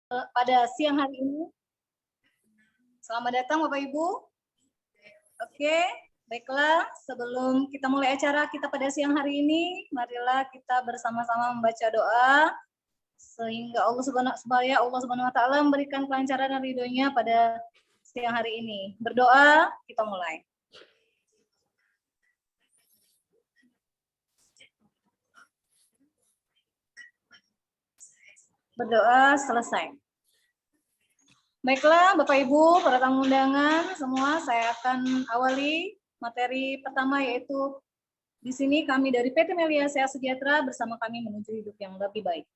pada siang hari ini. Selamat datang Bapak Ibu. Oke, baiklah, sebelum kita mulai acara kita pada siang hari ini, marilah kita bersama-sama membaca doa sehingga supaya Allah Subhanahu wa taala memberikan kelancaran dan ridhonya pada siang hari ini. Berdoa, kita mulai. Berdoa selesai. Baiklah, Bapak Ibu, para tamu undangan semua, saya akan awali materi pertama, yaitu di sini kami dari PT Melia Sehat Sejahtera bersama kami menuju hidup yang lebih baik.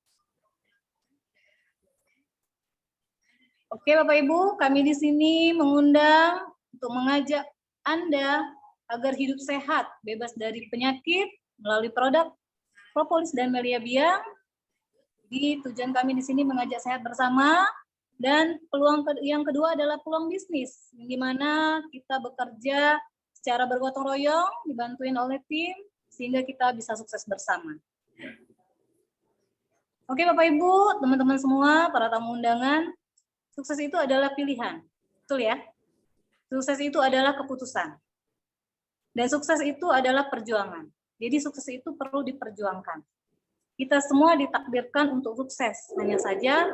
Oke, Bapak Ibu, kami di sini mengundang untuk mengajak Anda agar hidup sehat, bebas dari penyakit melalui produk propolis dan Melia Biang. Jadi tujuan kami di sini mengajak sehat bersama. Dan peluang yang kedua adalah peluang bisnis, di mana kita bekerja secara bergotong royong, dibantuin oleh tim, sehingga kita bisa sukses bersama. Oke Bapak Ibu, teman-teman semua, para tamu undangan, sukses itu adalah pilihan, betul ya? Sukses itu adalah keputusan. Dan sukses itu adalah perjuangan. Jadi sukses itu perlu diperjuangkan. Kita semua ditakdirkan untuk sukses, hanya saja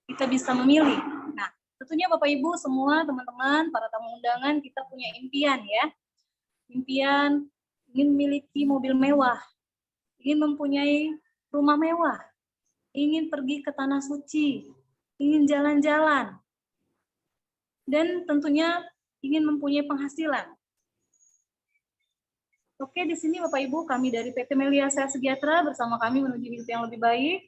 kita bisa memilih. Nah, tentunya Bapak Ibu semua, teman-teman, para tamu undangan, kita punya impian ya. Impian ingin memiliki mobil mewah, ingin mempunyai rumah mewah, ingin pergi ke tanah suci, ingin jalan-jalan, dan tentunya ingin mempunyai penghasilan. Oke, di sini Bapak Ibu, kami dari PT Melia Sehat Sejahtera bersama kami menuju hidup yang lebih baik.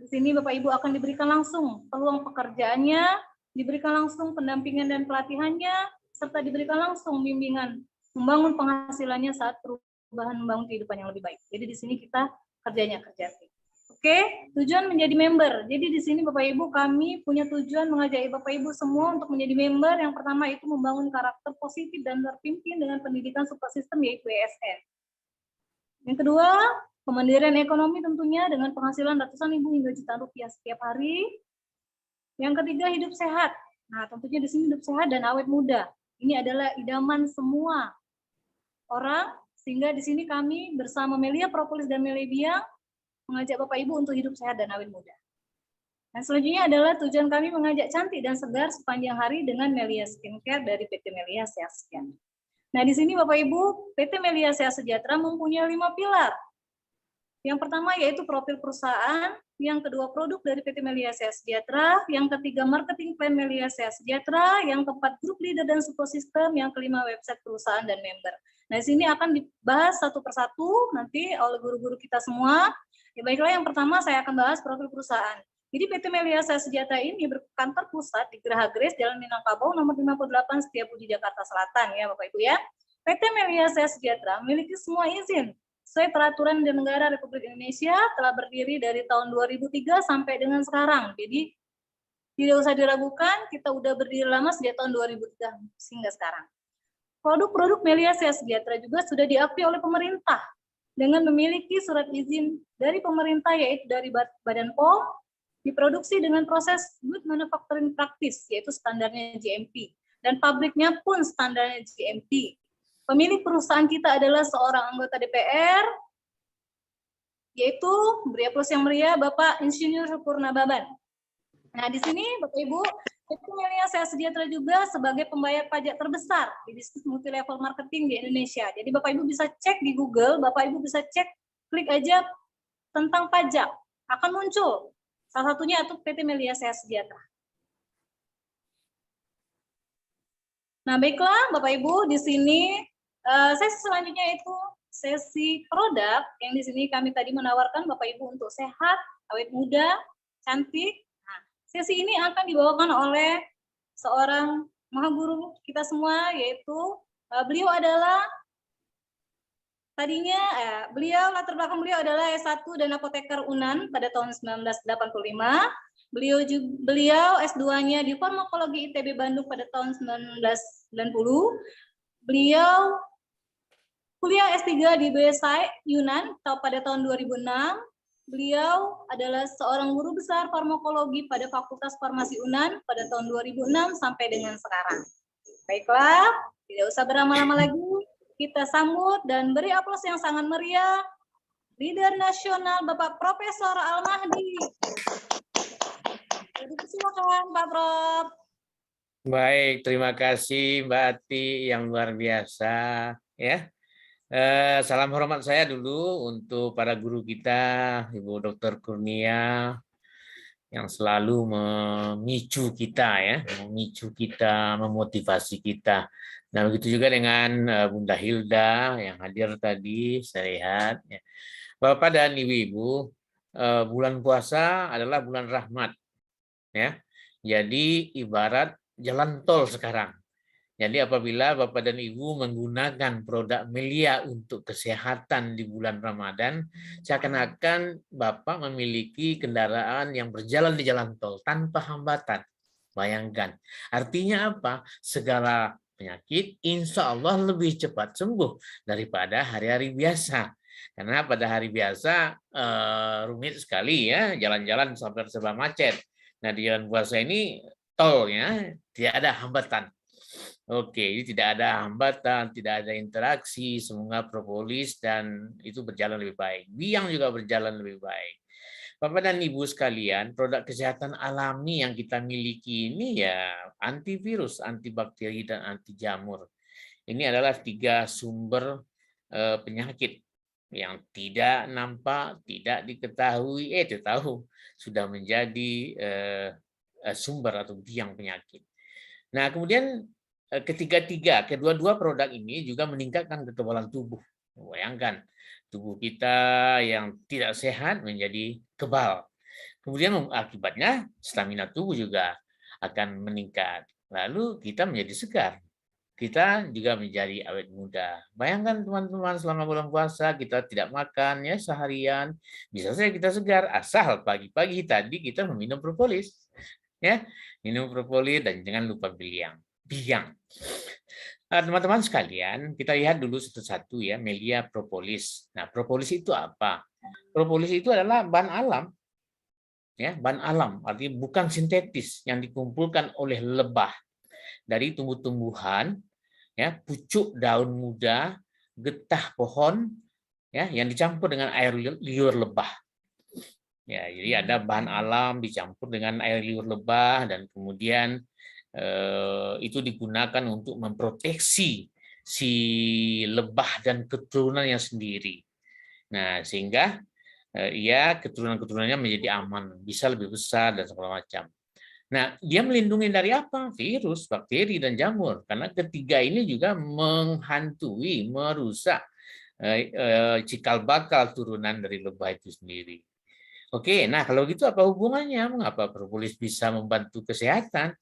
Di sini Bapak Ibu akan diberikan langsung peluang pekerjaannya, diberikan langsung pendampingan dan pelatihannya, serta diberikan langsung bimbingan membangun penghasilannya saat perubahan membangun kehidupan yang lebih baik. Jadi di sini kita kerjanya kerja tim. Oke, tujuan menjadi member. Jadi di sini Bapak Ibu kami punya tujuan mengajak Bapak Ibu semua untuk menjadi member. Yang pertama itu membangun karakter positif dan terpimpin dengan pendidikan support system yaitu ESN. Yang kedua, kemandirian ekonomi tentunya dengan penghasilan ratusan ribu hingga jutaan rupiah setiap hari. Yang ketiga, hidup sehat. Nah, tentunya di sini hidup sehat dan awet muda. Ini adalah idaman semua orang, sehingga di sini kami bersama Melia Propolis dan Melia Biang mengajak Bapak Ibu untuk hidup sehat dan awet muda. Nah, selanjutnya adalah tujuan kami mengajak cantik dan segar sepanjang hari dengan Melia Skincare dari PT Melia Sehat Sejahtera. Nah, di sini Bapak Ibu, PT Melia Sehat Sejahtera mempunyai 5 pilar. Yang pertama yaitu profil perusahaan, yang kedua produk dari PT Melia Sehat Sejahtera, yang ketiga marketing plan Melia Sehat Sejahtera, yang keempat grup leader dan support system, yang kelima website perusahaan dan member. Nah, di sini akan dibahas satu persatu nanti oleh guru-guru kita semua. Ya, baiklah, yang pertama saya akan bahas profil perusahaan. Jadi PT Melia Sehat Sejahtera ini berkantor pusat di Geraha Grace, Jalan Minangkabau, nomor 58, Setiabudi, Jakarta Selatan ya Bapak Ibu ya. PT Melia Sehat Sejahtera memiliki semua izin sesuai peraturan dan negara Republik Indonesia, telah berdiri dari tahun 2003 sampai dengan sekarang. Jadi tidak usah diragukan, kita udah berdiri lama sejak tahun 2003 hingga sekarang. Produk-produk Melia Sehat Sejahtera juga sudah diakui oleh pemerintah dengan memiliki surat izin dari pemerintah yaitu dari Badan POM, diproduksi dengan proses Good Manufacturing Practice yaitu standarnya GMP, dan pabriknya pun standarnya GMP. Pemilik perusahaan kita adalah seorang anggota DPR, yaitu beri aplaus yang meriah Bapak Insinyur Purna Baban. Nah, di sini Bapak Ibu, PT Melia Sehat Sejahtera juga sebagai pembayar pajak terbesar di bisnis multi-level marketing di Indonesia. Jadi Bapak Ibu bisa cek di Google, Bapak Ibu bisa cek, klik aja tentang pajak, akan muncul. Salah satunya itu PT Melia Sehat Sejahtera. Nah, baiklah Bapak Ibu, di sini sesi selanjutnya itu sesi produk yang di sini kami tadi menawarkan Bapak Ibu untuk sehat, awet muda, cantik. Nah, sesi ini akan dibawakan oleh seorang mahaguru kita semua, yaitu beliau adalah tadinya latar belakang beliau adalah S1 dan apoteker UNAN pada tahun 1985. Beliau S2-nya di Farmakologi ITB Bandung pada tahun 1990. Beliau kuliah S3 di BSI Yunan pada tahun 2006. Beliau adalah seorang guru besar farmakologi pada Fakultas Farmasi UNAN pada tahun 2006 sampai dengan sekarang. Baiklah, tidak usah berlama-lama lagi, kita sambut dan beri aplaus yang sangat meriah leader nasional Bapak Profesor Al-Mahdi. Silakan Pak Prof. Baik, terima kasih Mbak Ati yang luar biasa ya. Salam hormat saya dulu untuk para guru kita, Ibu Dr. Kurnia, yang selalu memicu kita ya, memotivasi kita. Nah, begitu juga dengan Bunda Hilda yang hadir tadi, saya lihat. Ya. Bapak dan Ibu-ibu, bulan puasa adalah bulan rahmat, ya. Jadi ibarat jalan tol sekarang. Jadi apabila Bapak dan Ibu menggunakan produk Melia untuk kesehatan di bulan Ramadan, seakan-akan Bapak memiliki kendaraan yang berjalan di jalan tol tanpa hambatan. Bayangkan, artinya apa? Segala penyakit insya Allah lebih cepat sembuh daripada hari-hari biasa. Karena pada hari biasa rumit sekali ya, jalan-jalan sampai serba macet. Nah di bulan puasa ini tolnya tidak ada hambatan. Oke, ini tidak ada hambatan, tidak ada interaksi, semoga propolis dan itu berjalan lebih baik. Biang juga berjalan lebih baik. Bapak dan Ibu sekalian, produk kesehatan alami yang kita miliki ini ya antivirus, antibakteri, dan anti jamur. Ini adalah 3 sumber penyakit yang tidak nampak, tidak diketahui, tahu sudah menjadi sumber atau biang penyakit. Nah, kemudian kedua-dua produk ini juga meningkatkan kekebalan tubuh. Bayangkan, tubuh kita yang tidak sehat menjadi kebal. Kemudian akibatnya stamina tubuh juga akan meningkat. Lalu kita menjadi segar. Kita juga menjadi awet muda. Bayangkan teman-teman, selama bulan puasa kita tidak makan ya seharian, bisa saja kita segar asal pagi-pagi tadi kita meminum propolis. Ya, minum propolis dan jangan lupa biang. Teman-teman sekalian, kita lihat dulu satu-satu ya, Melia propolis. Nah, propolis itu apa? Propolis itu adalah bahan alam. Ya, bahan alam, artinya bukan sintetis yang dikumpulkan oleh lebah dari tumbuh-tumbuhan, ya, pucuk daun muda, getah pohon, ya, yang dicampur dengan air liur lebah. Ya, jadi ada bahan alam dicampur dengan air liur lebah dan kemudian itu digunakan untuk memproteksi si lebah dan keturunannya sendiri. Nah, sehingga ya keturunan-keturunannya menjadi aman, bisa lebih besar dan segala macam. Nah, dia melindungi dari apa? Virus, bakteri, dan jamur. Karena ketiga ini juga menghantui, merusak cikal bakal turunan dari lebah itu sendiri. Oke, nah kalau gitu apa hubungannya? Mengapa propolis bisa membantu kesehatan?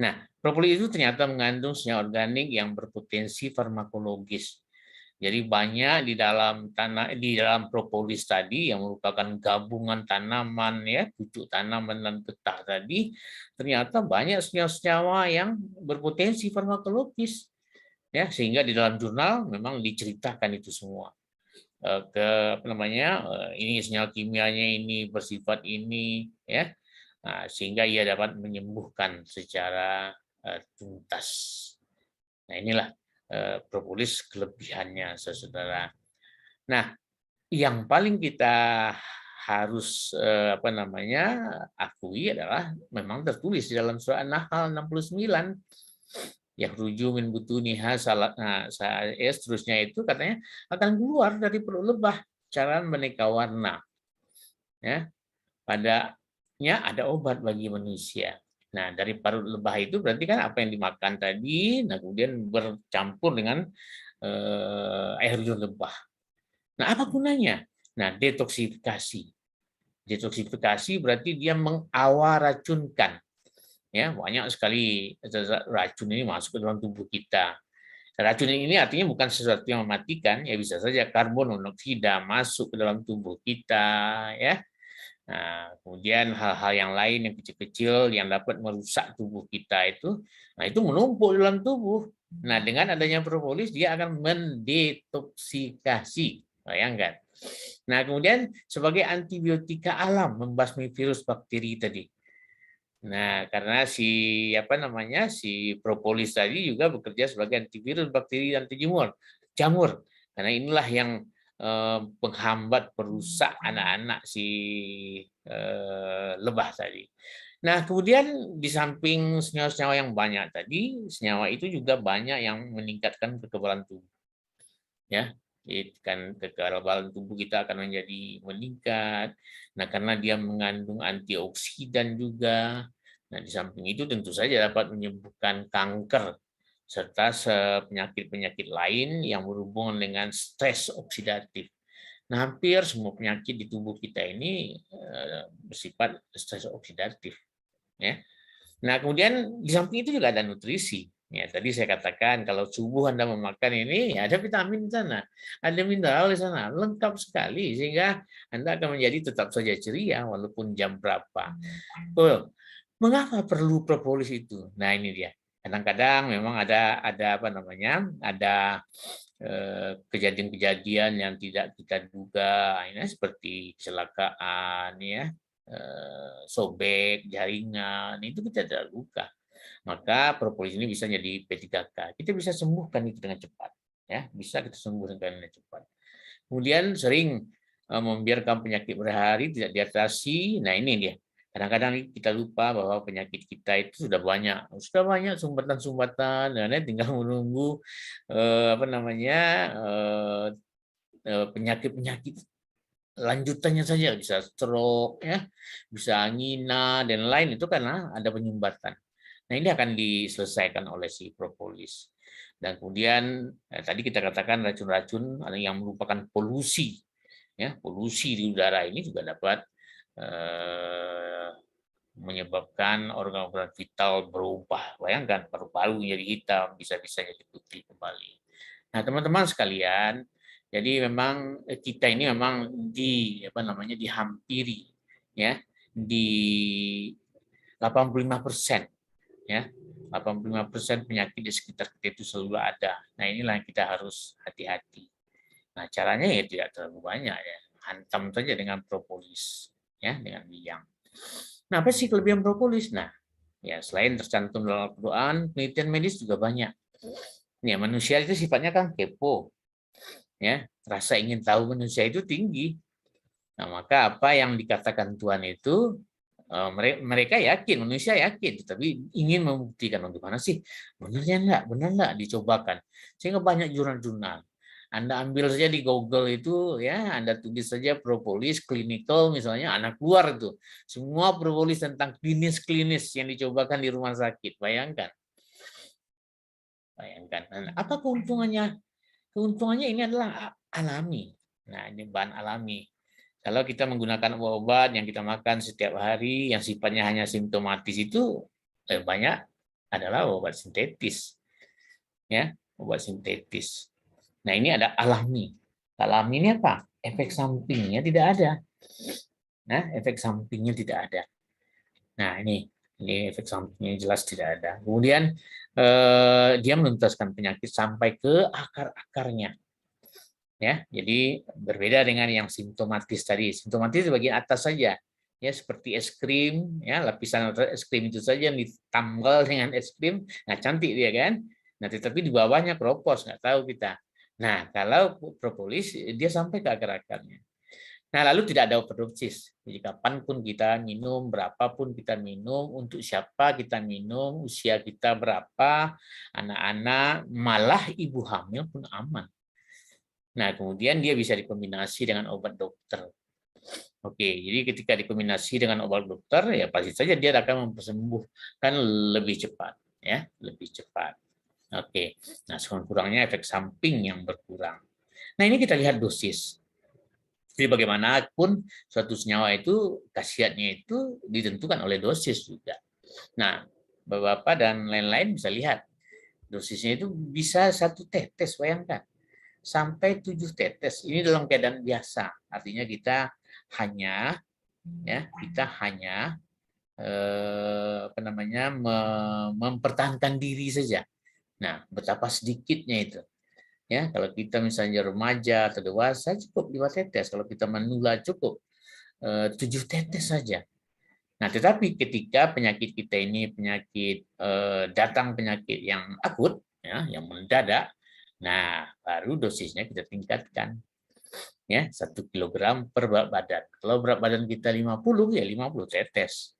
Nah, propolis itu ternyata mengandung senyawa organik yang berpotensi farmakologis. Jadi banyak di dalam propolis tadi yang merupakan gabungan tanaman ya, pucuk tanaman dan getah tadi, ternyata banyak senyawa-senyawa yang berpotensi farmakologis. Ya, sehingga di dalam jurnal memang diceritakan itu semua. Ini senyawa kimianya ini bersifat ini ya. Nah, sehingga ia dapat menyembuhkan secara tuntas. Nah, inilah propolis kelebihannya, saudara. Nah, yang paling kita harus akui adalah memang tertulis di dalam surah An-Nahl 69 yang ruju min butuniha seterusnya itu katanya akan keluar dari perut lebah cara beraneka warna. Ya. Padanya ada obat bagi manusia. Nah, dari parut lebah itu berarti kan apa yang dimakan tadi, nah kemudian bercampur dengan air liur lebah. Nah, apa gunanya? Nah, detoksifikasi. Detoksifikasi berarti dia mengawaracunkan. Ya, banyak sekali racun ini masuk ke dalam tubuh kita. Racun ini artinya bukan sesuatu yang mematikan, ya bisa saja karbon monoksida masuk ke dalam tubuh kita, ya. Nah, kemudian hal-hal yang lain yang kecil-kecil yang dapat merusak tubuh kita itu menumpuk dalam tubuh. Nah, dengan adanya propolis dia akan mendetoksikasi. Bayangkan. Nah, kemudian sebagai antibiotika alam membasmi virus bakteri tadi. Nah, karena si propolis tadi juga bekerja sebagai antivirus, bakteri, anti jamur. Karena inilah yang penghambat, perusak anak-anak si lebah tadi. Nah, kemudian di samping senyawa-senyawa yang banyak tadi, senyawa itu juga banyak yang meningkatkan kekebalan tubuh. Ya, kan kekebalan tubuh kita akan menjadi meningkat. Nah, karena dia mengandung antioksidan juga. Nah, di samping itu tentu saja dapat menyembuhkan kanker serta penyakit-penyakit lain yang berhubungan dengan stres oksidatif. Nah, hampir semua penyakit di tubuh kita ini bersifat stres oksidatif. Ya. Nah, kemudian di samping itu juga ada nutrisi. Ya, tadi saya katakan kalau subuh Anda memakan ini, ya ada vitamin di sana, ada mineral di sana, lengkap sekali sehingga Anda akan menjadi tetap saja ceria walaupun jam berapa. Oh, mengapa perlu propolis itu? Nah, ini dia. Kadang-kadang memang ada kejadian-kejadian yang tidak kita duga, ini seperti kecelakaan, ya, sobek jaringan, itu kita tidak luka. Maka propolis ini bisa jadi P3K. Kita bisa sembuhkan itu dengan cepat, ya, bisa kita sembuhkan dengan cepat. Kemudian sering membiarkan penyakit berhari tidak diatasi. Nah, ini dia. Kadang-kadang kita lupa bahwa penyakit kita itu sudah banyak sumbatan-sumbatan, dan tinggal menunggu penyakit-penyakit lanjutannya saja, bisa stroke, ya, bisa angina dan lain, itu karena ada penyumbatan. Nah, ini akan diselesaikan oleh si propolis. Dan kemudian tadi kita katakan racun-racun yang merupakan polusi, ya, polusi di udara ini juga dapat menyebabkan organ-organ vital berubah. Bayangkan paru-paru jadi hitam, bisa-bisa jadi putih kembali. Nah, teman-teman sekalian, jadi memang kita ini memang dihampiri, ya, di 85%, ya. 85% penyakit di sekitar kita itu selalu ada. Nah, inilah yang kita harus hati-hati. Nah, caranya ya tidak terlalu banyak, ya. Hantam saja dengan propolis, ya, dengan liang. Nah, apa sih kelebihan propolis? Nah, ya selain tercantum dalam Al-Quran, penelitian medis juga banyak. Ya, manusia itu sifatnya kan kepo, ya, rasa ingin tahu manusia itu tinggi. Nah, maka apa yang dikatakan Tuhan itu mereka yakin, manusia yakin, tapi ingin membuktikan bagaimana sih benar enggak dicobakan. Sehingga banyak jurnal-jurnal. Anda ambil saja di Google itu, ya, Anda tulis saja propolis clinical misalnya, anak keluar itu semua propolis tentang klinis-klinis yang dicobakan di rumah sakit. Bayangkan. Nah, apa keuntungannya? Keuntungannya ini adalah alami. Nah, ini bahan alami. Kalau kita menggunakan obat-obat yang kita makan setiap hari, yang sifatnya hanya simptomatis itu banyak adalah obat sintetis, ya, obat sintetis. Nah, ini ada alami. Alami ini apa? Efek sampingnya tidak ada. Nah, efek sampingnya tidak ada. Nah, ini efek sampingnya jelas tidak ada. Kemudian dia menuntaskan penyakit sampai ke akar-akarnya. Ya, jadi berbeda dengan yang simptomatis tadi. Simptomatis di bagian atas saja, ya, seperti es krim, ya, lapisan atas es krim itu saja yang ditambal dengan es krim, nah cantik dia kan. Nah, tetapi di bawahnya keropos, nggak tahu kita. Nah, kalau propolis dia sampai ke akar-akarnya. Nah, lalu tidak ada overdosis. Jadi kapanpun kita minum, berapapun kita minum, untuk siapa kita minum, usia kita berapa, anak-anak, malah ibu hamil pun aman. Nah, kemudian dia bisa dikombinasi dengan obat dokter. Oke, jadi ketika dikombinasi dengan obat dokter, ya pasti saja dia akan mempersembuhkan lebih cepat, ya, lebih cepat. Oke, nah sekurang-kurangnya efek samping yang berkurang. Nah, ini kita lihat dosis. Jadi bagaimanapun suatu senyawa itu khasiatnya itu ditentukan oleh dosis juga. Nah, Bapak dan lain-lain bisa lihat dosisnya itu bisa 1 tetes, bayangkan, sampai 7 tetes. Ini dalam keadaan biasa. Artinya kita hanya mempertahankan diri saja. Nah, betapa sedikitnya itu. Ya, kalau kita misalnya remaja atau dewasa cukup 5 tetes, kalau kita manula cukup 7 tetes saja. Nah, tetapi ketika penyakit kita ini penyakit datang penyakit yang akut, ya, yang mendadak, nah baru dosisnya kita tingkatkan, ya 1 kilogram per berat badan. Kalau berat badan kita 50, ya 50 tetes.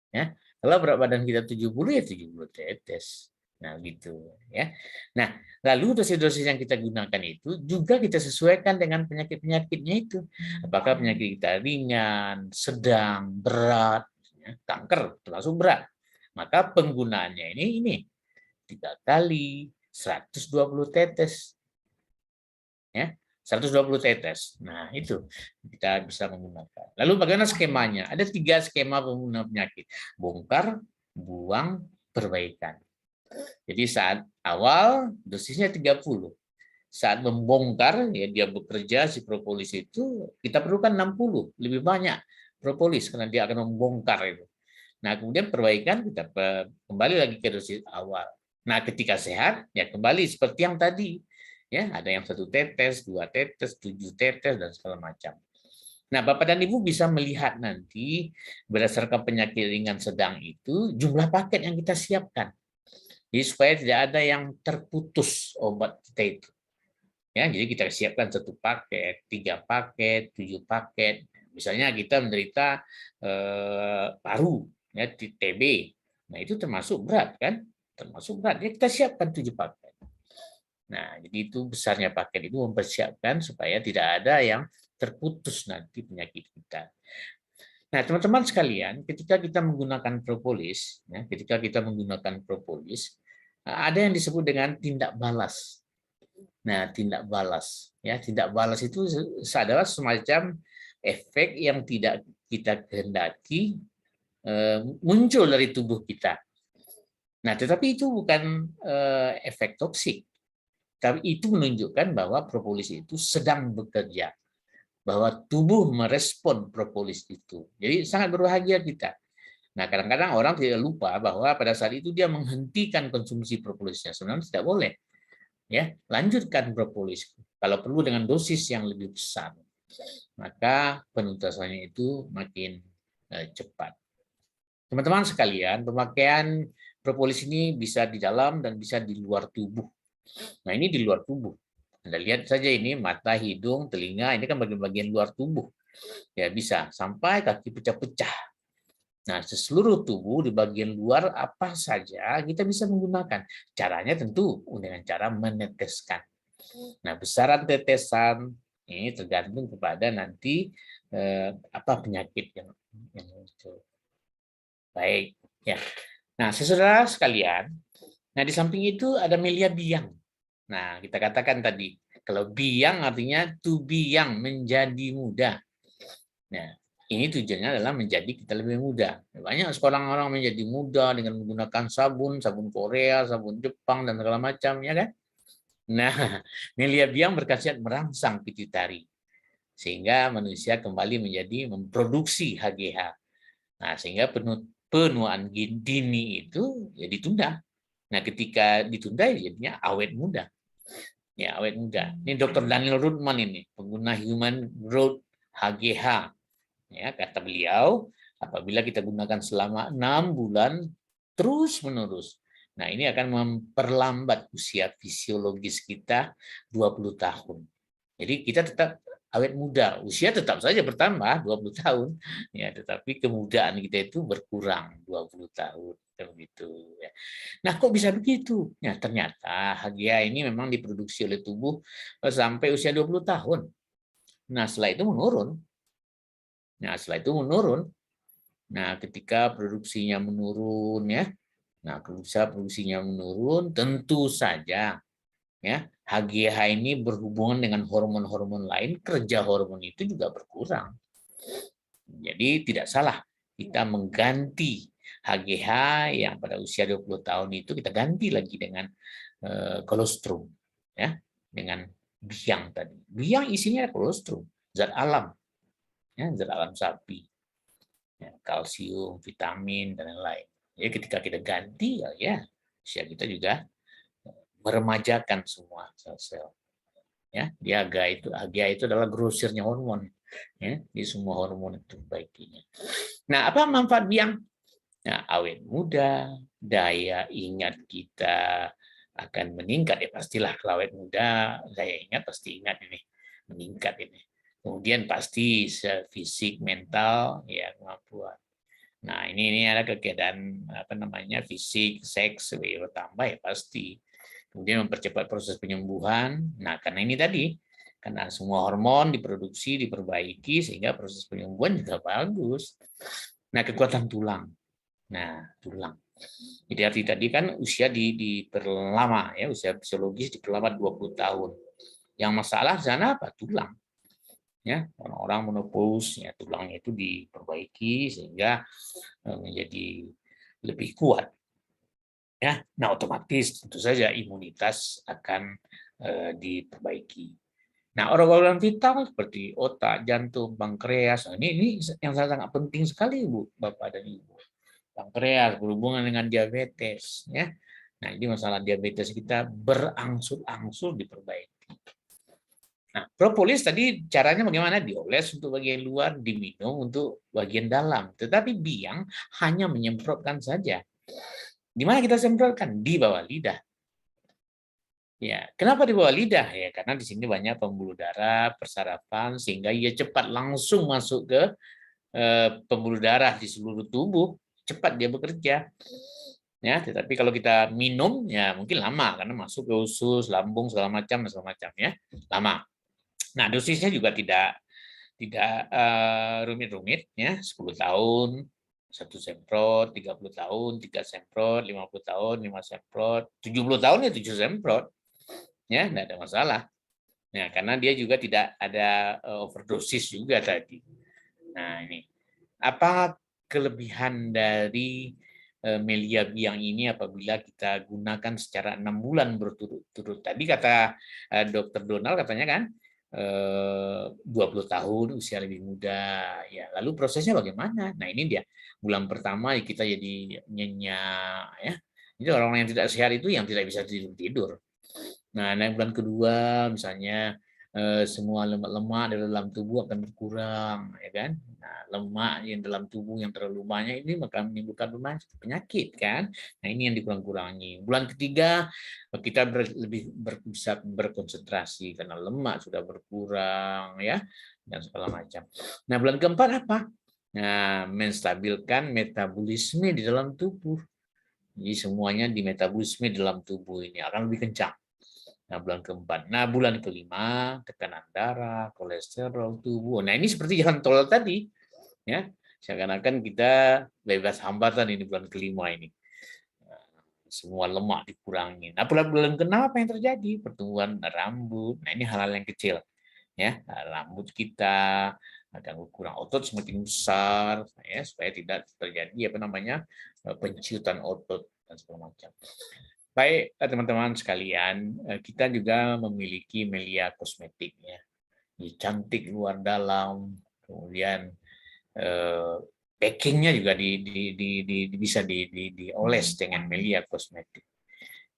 Ya, kalau berat badan kita 70, ya 70 tetes. Nah, gitu ya. Nah, lalu dosis-dosis yang kita gunakan itu juga kita sesuaikan dengan penyakit-penyakitnya itu. Apakah penyakit kita ringan, sedang, berat, ya, kanker termasuk berat. Maka penggunaannya ini 3 kali 120 tetes. Ya. 120 tetes. Nah, itu kita bisa menggunakan. Lalu bagaimana skemanya? Ada 3 skema pengguna penyakit. Bongkar, buang, perbaikan. Jadi saat awal dosisnya 30. Saat membongkar, ya dia bekerja si propolis itu, kita perlukan 60, lebih banyak propolis karena dia akan membongkar itu. Nah, kemudian perbaikan kita kembali lagi ke dosis awal. Nah, ketika sehat, ya kembali seperti yang tadi. Ya, ada yang 1 tetes, 2 tetes, 7 tetes, dan segala macam. Nah, Bapak dan Ibu bisa melihat nanti berdasarkan penyakit ringan sedang itu, jumlah paket yang kita siapkan. Jadi supaya tidak ada yang terputus obat kita itu. Ya, jadi kita siapkan 1 paket, 3 paket, 7 paket. Misalnya kita menderita paru, ya, TB. Nah, itu termasuk berat kan? Termasuk berat. Ya, kita siapkan 7 paket. Nah, jadi itu besarnya paket itu mempersiapkan supaya tidak ada yang terputus nanti penyakit kita. Nah, teman-teman sekalian, ketika kita menggunakan propolis, ya, ketika kita menggunakan propolis, ada yang disebut dengan tindak balas. Nah, tindak balas, ya, tindak balas itu adalah semacam efek yang tidak kita kehendaki muncul dari tubuh kita. Nah, tetapi itu bukan efek toksik, tapi itu menunjukkan bahwa propolis itu sedang bekerja, bahwa tubuh merespon propolis itu. Jadi sangat berbahagia kita. Nah, kadang-kadang orang tidak lupa bahwa pada saat itu dia menghentikan konsumsi propolisnya. Sebenarnya tidak boleh. Ya, lanjutkan propolis. Kalau perlu dengan dosis yang lebih besar. Maka penuntasannya itu makin cepat. Teman-teman sekalian, pemakaian propolis ini bisa di dalam dan bisa di luar tubuh. Nah, ini di luar tubuh. Anda lihat saja ini mata, hidung, telinga, ini kan bagian-bagian luar tubuh. Ya, bisa sampai kaki pecah-pecah. Nah, seluruh tubuh di bagian luar apa saja kita bisa menggunakan. Caranya tentu dengan cara meneteskan. Nah, besaran tetesan ini tergantung kepada nanti apa penyakit yang muncul. Baik, ya. Nah, saudara sekalian, nah di samping itu ada melia biang. Nah, kita katakan tadi, kalau biang artinya to biang, menjadi muda. Nah, ini tujuannya adalah menjadi kita lebih muda. Banyak sekarang orang menjadi muda dengan menggunakan sabun, sabun Korea, sabun Jepang, dan segala macam, ya kan? Nah, melia biang berkhasiat merangsang pituitari, sehingga manusia kembali menjadi memproduksi HGH. Nah, sehingga penuaan dini itu ya ditunda. Nah, ketika ditunda jadinya awet muda. Ya, awet muda. Ini Dr. Daniel Rudman ini, pengguna Human Growth HGH. Ya, kata beliau, apabila kita gunakan selama 6 bulan terus-menerus, nah ini akan memperlambat usia fisiologis kita 20 tahun. Jadi kita tetap awet muda, usia tetap saja bertambah 20 tahun, ya, tetapi kemudaan kita itu berkurang 20 tahun. Begitu, ya. Nah, kok bisa begitu? Ya, ternyata HGH ini memang diproduksi oleh tubuh sampai usia 20 tahun. Nah, setelah itu menurun. Nah, setelah itu menurun. Nah, ketika produksinya menurun, ya, nah produksinya menurun, tentu saja, ya, HGH ini berhubungan dengan hormon-hormon lain, kerja hormon itu juga berkurang. Jadi tidak salah kita mengganti HGH yang pada usia 20 tahun itu kita ganti lagi dengan kolostrum, ya, dengan biang tadi. Biang isinya kolostrum, zat alam, ya, zat alam sapi, ya, kalsium, vitamin, dan lain-lain. Jadi ketika kita ganti, ya usia kita juga meremajakan semua sel-sel. Ya, dia AGA itu adalah grosirnya hormon. Ya, di semua hormon itu baikinya. Nah, apa manfaat biang? Nah, awet muda, daya ingat kita akan meningkat, ya pastilah kalau awet muda, daya ingat pasti ingat ini, meningkat ini. Kemudian pasti fisik, mental, ya kemampuan. Nah, ini ada kegiatan apa namanya fisik, seks, tambah ya pasti. Kemudian mempercepat proses penyembuhan. Nah, karena ini tadi, karena semua hormon diproduksi, diperbaiki sehingga proses penyembuhan juga bagus. Nah, kekuatan tulang. Nah, tulang. Jadi arti tadi kan usia diperlama ya, usia fisiologis diperlama 20 tahun. Yang masalah di sana apa? Tulang. Ya, orang-orang menopause ya tulangnya itu diperbaiki sehingga menjadi lebih kuat. Ya, nah otomatis tentu saja imunitas akan diperbaiki. Nah, organ-organ vital seperti otak, jantung, pankreas, ini yang sangat penting sekali, Bu, Bapak dan Ibu. Pankreas berhubungan dengan diabetes, ya. Nah, ini masalah diabetes kita berangsur-angsur diperbaiki. Nah, propolis tadi caranya bagaimana? Dioles untuk bagian luar, diminum untuk bagian dalam. Tetapi biang hanya menyemprotkan saja. Di mana kita semprotkan? Di bawah lidah. Ya, kenapa di bawah lidah? Ya, karena di sini banyak pembuluh darah, persarafan, sehingga ia cepat langsung masuk ke pembuluh darah di seluruh tubuh, cepat dia bekerja. Ya, tetapi kalau kita minum, ya mungkin lama karena masuk ke usus, lambung, segala macam ya, lama. Nah, dosisnya juga tidak rumit-rumit ya, 10 tahun 1 semprot, 30 tahun 3 semprot, 50 tahun 5 semprot, 70 tahun ya 7 semprot. Ya, enggak ada masalah. Nah, karena dia juga tidak ada overdosis juga tadi. Nah, ini apa kelebihan dari melia biang ini apabila kita gunakan secara 6 bulan berturut-turut. Tadi kata Dr. Donald katanya kan 20 tahun usia lebih muda. Ya, lalu prosesnya bagaimana? Nah, ini dia. Bulan pertama kita jadi nyenyak ya. Jadi orang-orang yang tidak sehat itu yang tidak bisa tidur. Nah, bulan kedua misalnya semua lemak-lemak dalam tubuh akan berkurang, ya kan? Nah, lemak yang dalam tubuh yang terlalu banyak ini maka menimbulkan penyakit, kan? Nah, ini yang dikurang-kurangi. Bulan ketiga kita bisa berkonsentrasi karena lemak sudah berkurang, ya, dan segala macam. Nah, bulan keempat apa? Nah, menstabilkan metabolisme di dalam tubuh. Jadi semuanya di metabolisme di dalam tubuh ini akan lebih kencang. Nah, bulan keempat. Nah, bulan kelima, tekanan darah, kolesterol tubuh. Nah, ini seperti jalan tol tadi. Ya, seakan-akan kita bebas hambatan ini bulan kelima ini. Semua lemak dikurangi. Nah, bulan kenapa yang terjadi? Pertumbuhan rambut. Nah, ini hal-hal yang kecil. Ya, rambut kita akan berkurang, otot semakin besar, ya, supaya tidak terjadi penciutan otot dan segala macam. Baik, teman-teman sekalian, kita juga memiliki melia kosmetik ya. Cantik luar dalam, kemudian packingnya juga bisa dioles dengan melia kosmetik.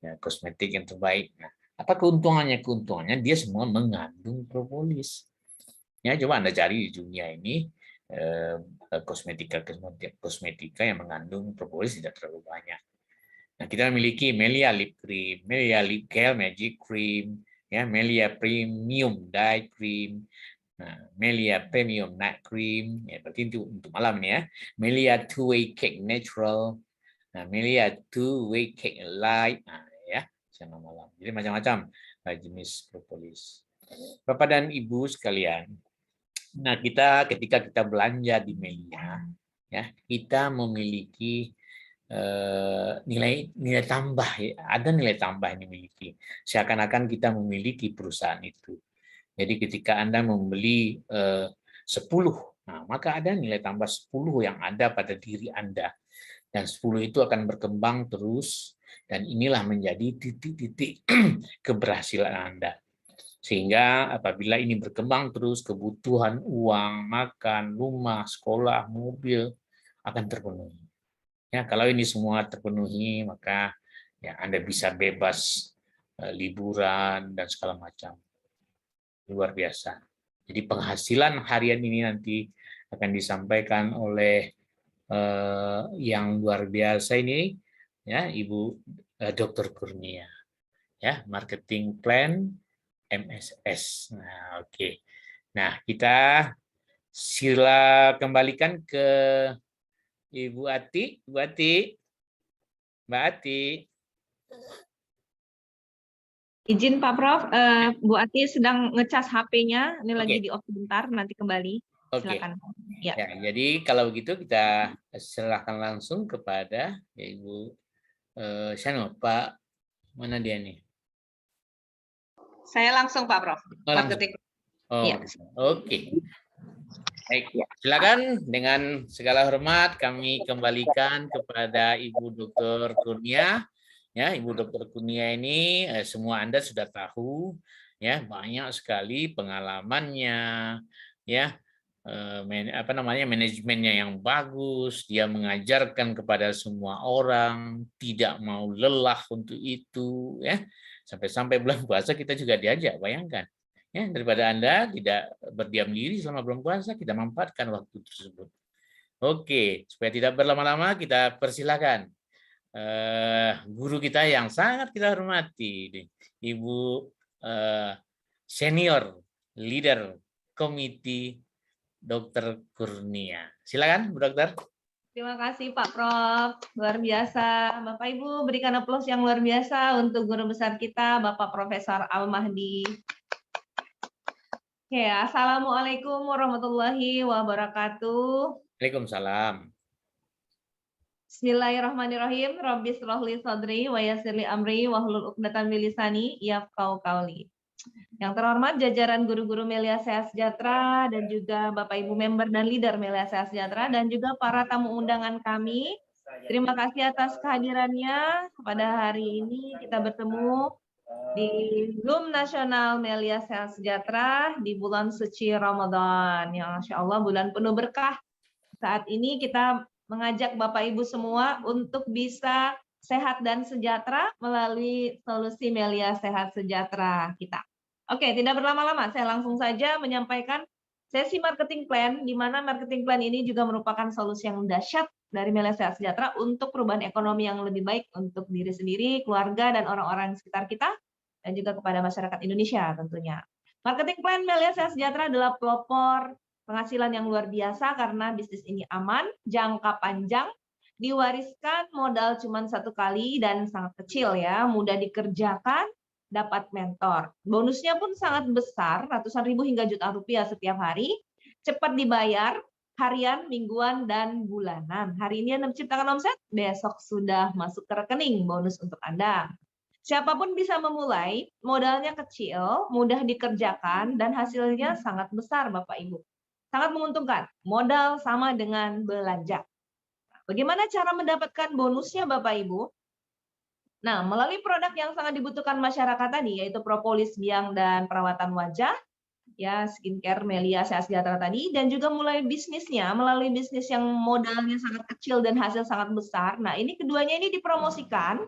Ya, kosmetik yang terbaik. Nah, apa keuntungannya? Keuntungannya dia semua mengandung propolis. Ya, coba Anda cari di dunia ini kosmetika yang mengandung propolis tidak terlalu banyak. Nah, kita memiliki Melia Lip Cream, Melia Lip Care Magic Cream, ya, Melia Premium Dye Cream, nah, Melia Premium Night Cream, ya, berarti itu untuk malam ini ya. Melia Two Way Cake Natural, nah, Melia Two Way Cake Light, nah, ya, siang malam. Jadi macam-macam jenis propolis. Bapak dan Ibu sekalian, nah ketika kita belanja di Melia, ya, kita memiliki nilai tambah, ada nilai tambah yang dimiliki, seakan-akan kita memiliki perusahaan itu. Jadi ketika Anda membeli 10, nah, maka ada nilai tambah 10 yang ada pada diri Anda, dan 10 itu akan berkembang terus, dan inilah menjadi titik-titik keberhasilan Anda. Sehingga apabila ini berkembang terus, kebutuhan uang, makan, rumah, sekolah, mobil akan terpenuhi. Ya, kalau ini semua terpenuhi, maka ya Anda bisa bebas liburan dan segala macam. Luar biasa. Jadi penghasilan harian ini nanti akan disampaikan oleh yang luar biasa ini, ya, Ibu Dr. Kurnia, ya, marketing plan MSS. Nah, oke. Nah, kita sila kembalikan ke Ibu Ati. Ibu Ati, Mbak Ati. Izin Pak Prof, Bu Ati sedang ngecas HP-nya, ini lagi Oke. di off sebentar, nanti kembali. Oke. Silakan. Ya. Ya, jadi kalau begitu kita serahkan langsung kepada Ibu Syano. Pak, mana dia nih? Saya langsung Pak Prof. Oh, langsung. Marketing. Oh, Ya. oke. Baik, silakan dengan segala hormat kami kembalikan kepada Ibu Dr. Kurnia. Ya, Ibu Dr. Kurnia ini semua Anda sudah tahu, ya, banyak sekali pengalamannya, ya, manajemennya yang bagus, dia mengajarkan kepada semua orang, tidak mau lelah untuk itu, ya, sampai-sampai bulan puasa kita juga diajak, bayangkan, ya, daripada Anda tidak berdiam diri selama bulan puasa, kita manfaatkan waktu tersebut. Oke, supaya tidak berlama-lama, kita persilakan guru kita yang sangat kita hormati, Ibu senior leader komite Dr. Kurnia. Silakan, Bu Dokter. Terima kasih Pak Prof, luar biasa. Bapak Ibu berikan aplaus yang luar biasa untuk guru besar kita, Bapak Profesor Al-Mahdi. Oke, Assalamualaikum warahmatullahi wabarakatuh. Waalaikumsalam. Bismillahirrahmanirrahim. Rabbi shrah li sadri wa yassir li amri wahlul 'uqdatam min lisani yafqahu qawli. Yang terhormat jajaran guru-guru Melia Sehat Sejahtera dan juga Bapak Ibu member dan leader Melia Sehat Sejahtera dan juga para tamu undangan kami. Terima kasih atas kehadirannya. Pada hari ini kita bertemu di Zoom Nasional Melia Sehat Sejahtera di bulan suci Ramadan. Yang Masya Allah bulan penuh berkah. Saat ini kita mengajak Bapak Ibu semua untuk bisa sehat dan sejahtera melalui solusi Melia Sehat Sejahtera kita. Oke, tidak berlama-lama, saya langsung saja menyampaikan sesi marketing plan, di mana marketing plan ini juga merupakan solusi yang dahsyat dari Melia Sehat Sejahtera untuk perubahan ekonomi yang lebih baik untuk diri sendiri, keluarga, dan orang-orang di sekitar kita, dan juga kepada masyarakat Indonesia tentunya. Marketing plan Melia Sehat Sejahtera adalah pelopor penghasilan yang luar biasa karena bisnis ini aman, jangka panjang, diwariskan modal cuma satu kali dan sangat kecil ya, mudah dikerjakan, dapat mentor. Bonusnya pun sangat besar, ratusan ribu hingga jutaan rupiah setiap hari, cepat dibayar, harian, mingguan, dan bulanan. Hari ini Anda menciptakan omset, besok sudah masuk ke rekening bonus untuk Anda. Siapapun bisa memulai, modalnya kecil, mudah dikerjakan, dan hasilnya sangat besar Bapak Ibu. Sangat menguntungkan, modal sama dengan belanja. Bagaimana cara mendapatkan bonusnya Bapak Ibu? Nah, melalui produk yang sangat dibutuhkan masyarakat tadi, yaitu propolis, biang, dan perawatan wajah, ya skincare Melia Sehat Sejahtera tadi, dan juga mulai bisnisnya, melalui bisnis yang modalnya sangat kecil dan hasil sangat besar. Nah, ini keduanya ini dipromosikan,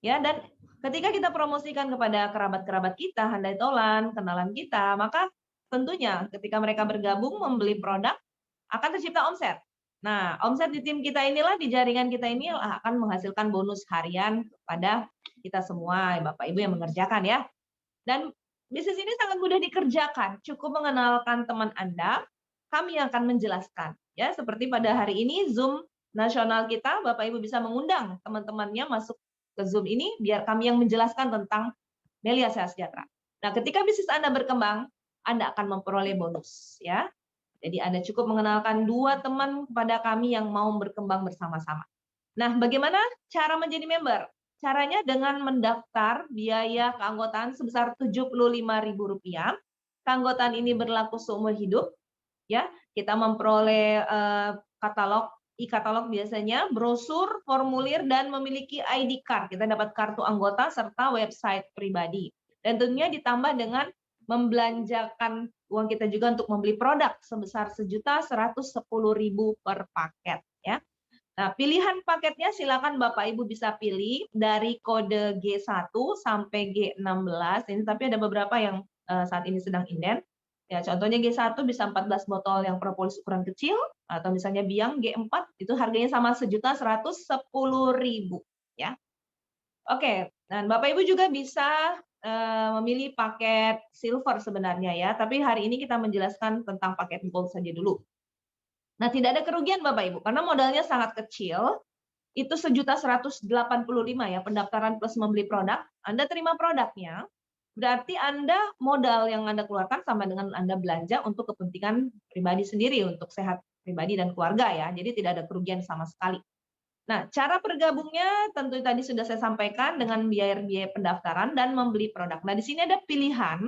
ya, dan ketika kita promosikan kepada kerabat-kerabat kita, handai tolan, kenalan kita, maka tentunya ketika mereka bergabung membeli produk, akan tercipta omset. Nah, omset di tim kita inilah, di jaringan kita ini akan menghasilkan bonus harian kepada kita semua, Bapak Ibu yang mengerjakan ya. Dan bisnis ini sangat mudah dikerjakan, cukup mengenalkan teman Anda, kami akan menjelaskan. Ya, seperti pada hari ini Zoom nasional kita, Bapak Ibu bisa mengundang teman-temannya masuk ke Zoom ini, biar kami yang menjelaskan tentang Melia Sehat Sejahtera. Nah, ketika bisnis Anda berkembang, Anda akan memperoleh bonus. Ya. Jadi Anda cukup mengenalkan 2 teman kepada kami yang mau berkembang bersama-sama. Nah, bagaimana cara menjadi member? Caranya dengan mendaftar biaya keanggotaan sebesar Rp75.000. Keanggotaan ini berlaku seumur hidup. Ya, kita memperoleh katalog, e-katalog biasanya, brosur, formulir, dan memiliki ID card. Kita dapat kartu anggota serta website pribadi. Dan tentunya ditambah dengan membelanjakan uang kita juga untuk membeli produk sebesar Rp1.110.000 per paket. Ya. Nah, pilihan paketnya silakan Bapak Ibu bisa pilih dari kode G1 sampai G16. Ini tapi ada beberapa yang saat ini sedang inden. Ya, contohnya G1 bisa 14 botol yang propolis ukuran kecil, atau misalnya Biang G4 itu harganya sama 1.110.000 ya. Oke, dan Bapak Ibu juga bisa memilih paket silver sebenarnya ya, tapi hari ini kita menjelaskan tentang paket gold saja dulu. Nah, tidak ada kerugian Bapak Ibu karena modalnya sangat kecil. Itu 1.185 ya pendaftaran plus membeli produk. Anda terima produknya, berarti Anda modal yang Anda keluarkan sama dengan Anda belanja untuk kepentingan pribadi sendiri, untuk sehat pribadi dan keluarga ya. Jadi tidak ada kerugian sama sekali. Nah, cara bergabungnya tentu tadi sudah saya sampaikan dengan biaya pendaftaran dan membeli produk. Nah, di sini ada pilihan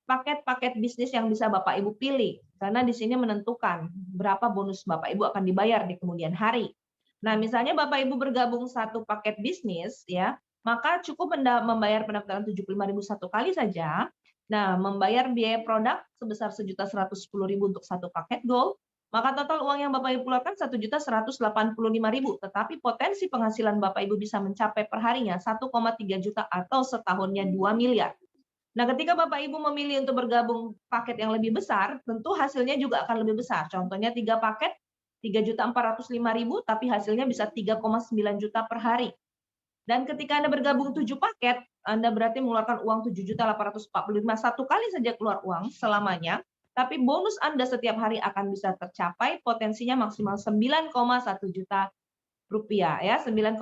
paket-paket bisnis yang bisa Bapak Ibu pilih, karena di sini menentukan berapa bonus Bapak Ibu akan dibayar di kemudian hari. Nah, misalnya Bapak Ibu bergabung satu paket bisnis, ya, maka cukup membayar pendaftaran 75.000 satu kali saja. Nah, membayar biaya produk sebesar 1.110.000 untuk satu paket gold, maka total uang yang Bapak Ibu keluarkan 1.185.000, tetapi potensi penghasilan Bapak Ibu bisa mencapai perharinya 1,3 juta atau setahunnya 2 miliar. Nah, ketika Bapak Ibu memilih untuk bergabung paket yang lebih besar, tentu hasilnya juga akan lebih besar. Contohnya 3 paket, 3.405.000, tapi hasilnya bisa 3,9 juta per hari. Dan ketika Anda bergabung 7 paket, Anda berarti mengeluarkan uang 7.845 satu kali saja keluar uang selamanya, tapi bonus Anda setiap hari akan bisa tercapai potensinya maksimal 9,1 juta rupiah ya, 9,1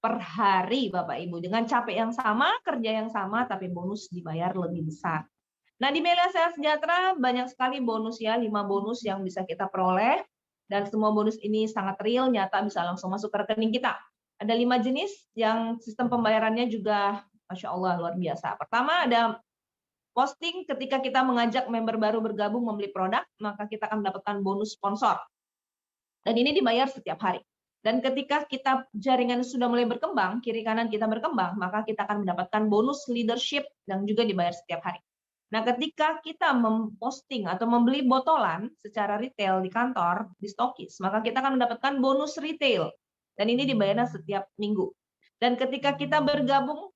per hari Bapak Ibu. Dengan capek yang sama, kerja yang sama, tapi bonus dibayar lebih besar. Nah, di Melia Sehat Sejahtera banyak sekali bonus ya, 5 bonus yang bisa kita peroleh. Dan semua bonus ini sangat real, nyata, bisa langsung masuk ke rekening kita. Ada 5 jenis yang sistem pembayarannya juga Masya Allah luar biasa. Pertama ada posting ketika kita mengajak member baru bergabung membeli produk, maka kita akan mendapatkan bonus sponsor. Dan ini dibayar setiap hari. Dan ketika kita jaringan sudah mulai berkembang, kiri kanan kita berkembang, maka kita akan mendapatkan bonus leadership yang juga dibayar setiap hari. Nah, ketika kita memposting atau membeli botolan secara retail di kantor, di stokis, maka kita akan mendapatkan bonus retail. Dan ini dibayarnya setiap minggu. Dan ketika kita bergabung,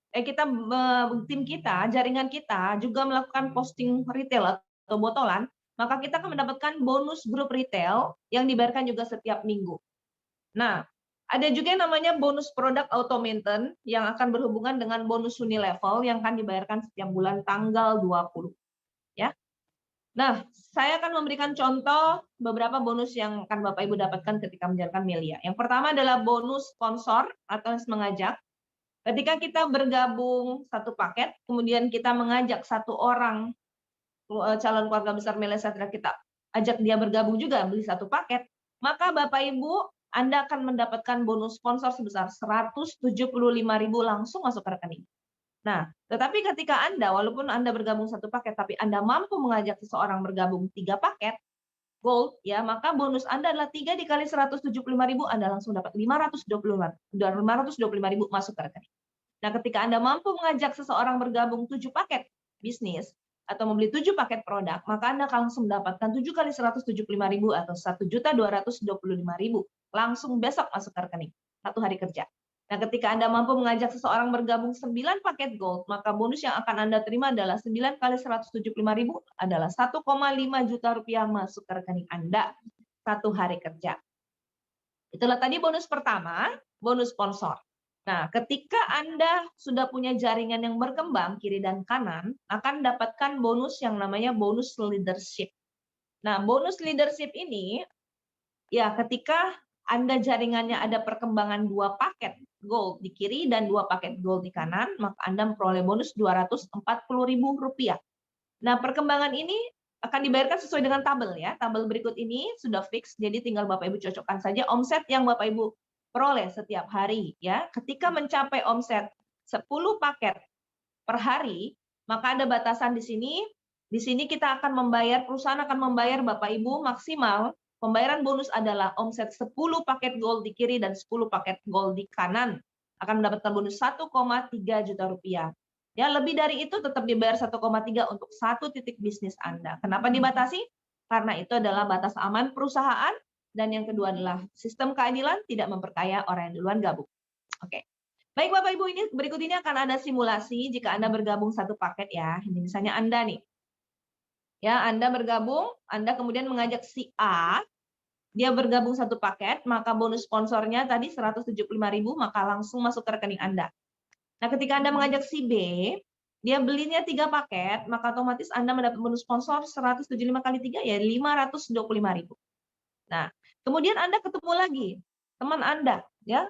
tim kita, jaringan kita juga melakukan posting retail atau botolan, maka kita akan mendapatkan bonus grup retail yang dibayarkan juga setiap minggu. Nah, ada juga yang namanya bonus produk auto maintain yang akan berhubungan dengan bonus Unilevel yang akan dibayarkan setiap bulan tanggal 20. Ya. Nah, saya akan memberikan contoh beberapa bonus yang akan Bapak Ibu dapatkan ketika menjalankan Melia. Yang pertama adalah bonus sponsor atau mengajak. Ketika kita bergabung satu paket, kemudian kita mengajak satu orang calon keluarga besar Melia Sejahtera, kita ajak dia bergabung juga beli satu paket, maka Bapak Ibu Anda akan mendapatkan bonus sponsor sebesar 175.000 langsung masuk ke rekening. Nah, tetapi ketika Anda, walaupun Anda bergabung satu paket, tapi Anda mampu mengajak seseorang bergabung 3 paket gold, ya, maka bonus Anda adalah 3 dikali 175.000, Anda langsung dapat 525.000 masuk ke rekening. Nah, ketika Anda mampu mengajak seseorang bergabung 7 paket bisnis, atau membeli 7 paket produk, maka Anda akan langsung mendapatkan 7 kali 175.000 atau 1.225.000 langsung besok masuk ke rekening, 1 hari kerja. Nah, ketika Anda mampu mengajak seseorang bergabung 9 paket gold, maka bonus yang akan Anda terima adalah 9 kali 175.000 adalah 1,5 juta rupiah masuk ke rekening Anda 1 hari kerja. Itulah tadi bonus pertama, bonus sponsor. Nah, ketika Anda sudah punya jaringan yang berkembang kiri dan kanan, akan dapatkan bonus yang namanya bonus leadership. Nah, bonus leadership ini, ya ketika Anda jaringannya ada perkembangan 2 paket gold di kiri dan 2 paket gold di kanan, maka Anda memperoleh bonus Rp240.000. Nah, perkembangan ini akan dibayarkan sesuai dengan tabel ya. Tabel berikut ini sudah fix, jadi tinggal Bapak Ibu cocokkan saja omset yang Bapak Ibu peroleh setiap hari ya. Ketika mencapai omset 10 paket per hari, maka ada batasan di sini. Di sini kita akan membayar, perusahaan akan membayar Bapak Ibu maksimal pembayaran bonus adalah omset 10 paket gold di kiri dan 10 paket gold di kanan akan mendapatkan bonus 1,3 juta rupiah. Ya, lebih dari itu tetap dibayar 1,3 untuk satu titik bisnis Anda. Kenapa dibatasi? Karena itu adalah batas aman perusahaan dan yang kedua adalah sistem keadilan tidak memperkaya orang yang duluan gabung. Oke. Baik Bapak Ibu, ini berikut ini akan ada simulasi jika Anda bergabung satu paket ya. Ini misalnya Anda nih. Ya, Anda bergabung, Anda kemudian mengajak si A, dia bergabung satu paket, maka bonus sponsornya tadi 175.000, maka langsung masuk ke rekening Anda. Nah, ketika Anda mengajak si B, dia belinya 3 paket, maka otomatis Anda mendapat bonus sponsor 175 kali 3 ya 525.000. Nah, kemudian Anda ketemu lagi teman Anda ya,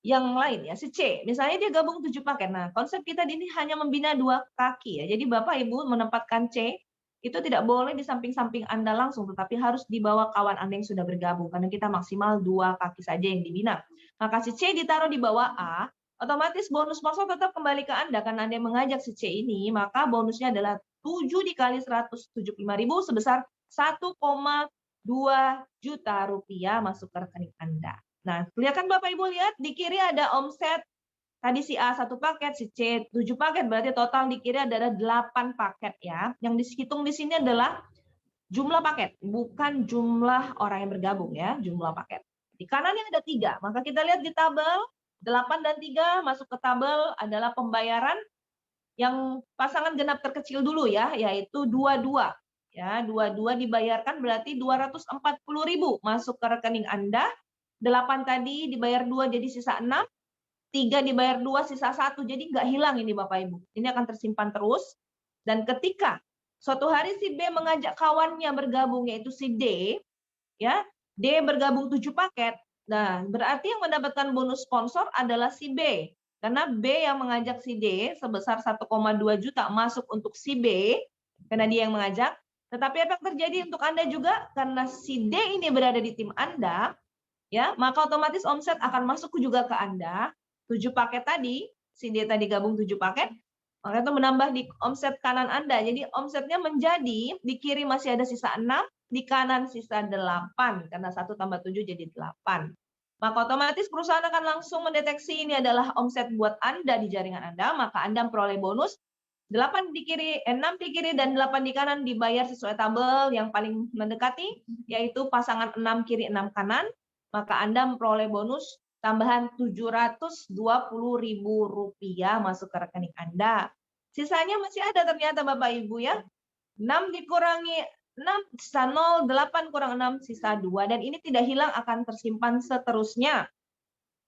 yang lain ya, si C. Misalnya dia gabung 7 paket. Nah, konsep kita ini hanya membina 2 kaki ya. Jadi Bapak Ibu menempatkan C itu tidak boleh di samping-samping Anda langsung, tetapi harus di bawah kawan Anda yang sudah bergabung karena kita maksimal 2 kaki saja yang dibina. Maka si C ditaruh di bawah A, otomatis bonus sponsor tetap kembali ke Anda karena Anda yang mengajak si C ini, maka bonusnya adalah 7 dikali 175.000 sebesar 1,2 juta rupiah masuk ke rekening Anda. Nah, kelihatan Bapak Ibu lihat di kiri ada omset. Tadi si A 1 paket, si C 7 paket, berarti total di kiri adalah 8 paket ya. Yang dihitung di sini adalah jumlah paket, bukan jumlah orang yang bergabung ya, jumlah paket. Di kanannya ada 3, maka kita lihat di tabel 8 dan 3 masuk ke tabel adalah pembayaran yang pasangan genap terkecil dulu ya, yaitu 22. Ya, 22 dibayarkan berarti 240.000 masuk ke rekening Anda. 8 tadi dibayar 2 jadi sisa 6, 3 dibayar 2 sisa 1, jadi nggak hilang ini Bapak Ibu. Ini akan tersimpan terus, dan ketika suatu hari si B mengajak kawannya bergabung yaitu si D, ya, D bergabung 7 paket, nah berarti yang mendapatkan bonus sponsor adalah si B, karena B yang mengajak si D sebesar 1,2 juta masuk untuk si B, karena dia yang mengajak. Tetapi apa yang terjadi untuk Anda juga, karena si D ini berada di tim Anda, ya, maka otomatis omset akan masuk juga ke Anda. 7 paket tadi, si D tadi gabung 7 paket, maka itu menambah di omset kanan Anda. Jadi omsetnya menjadi, di kiri masih ada sisa 6, di kanan sisa 8, karena 1 tambah 7 jadi 8. Maka otomatis perusahaan akan langsung mendeteksi ini adalah omset buat Anda di jaringan Anda, maka Anda memperoleh bonus 8 di kiri, 6 di kiri, dan 8 di kanan dibayar sesuai tabel yang paling mendekati, yaitu pasangan 6 kiri, 6 kanan, maka Anda memperoleh bonus tambahan 720.000 rupiah masuk ke rekening Anda. Sisanya masih ada ternyata Bapak Ibu ya. 6 dikurangi 6 sisa 0, 8 kurang 6 sisa 2, dan ini tidak hilang, akan tersimpan seterusnya.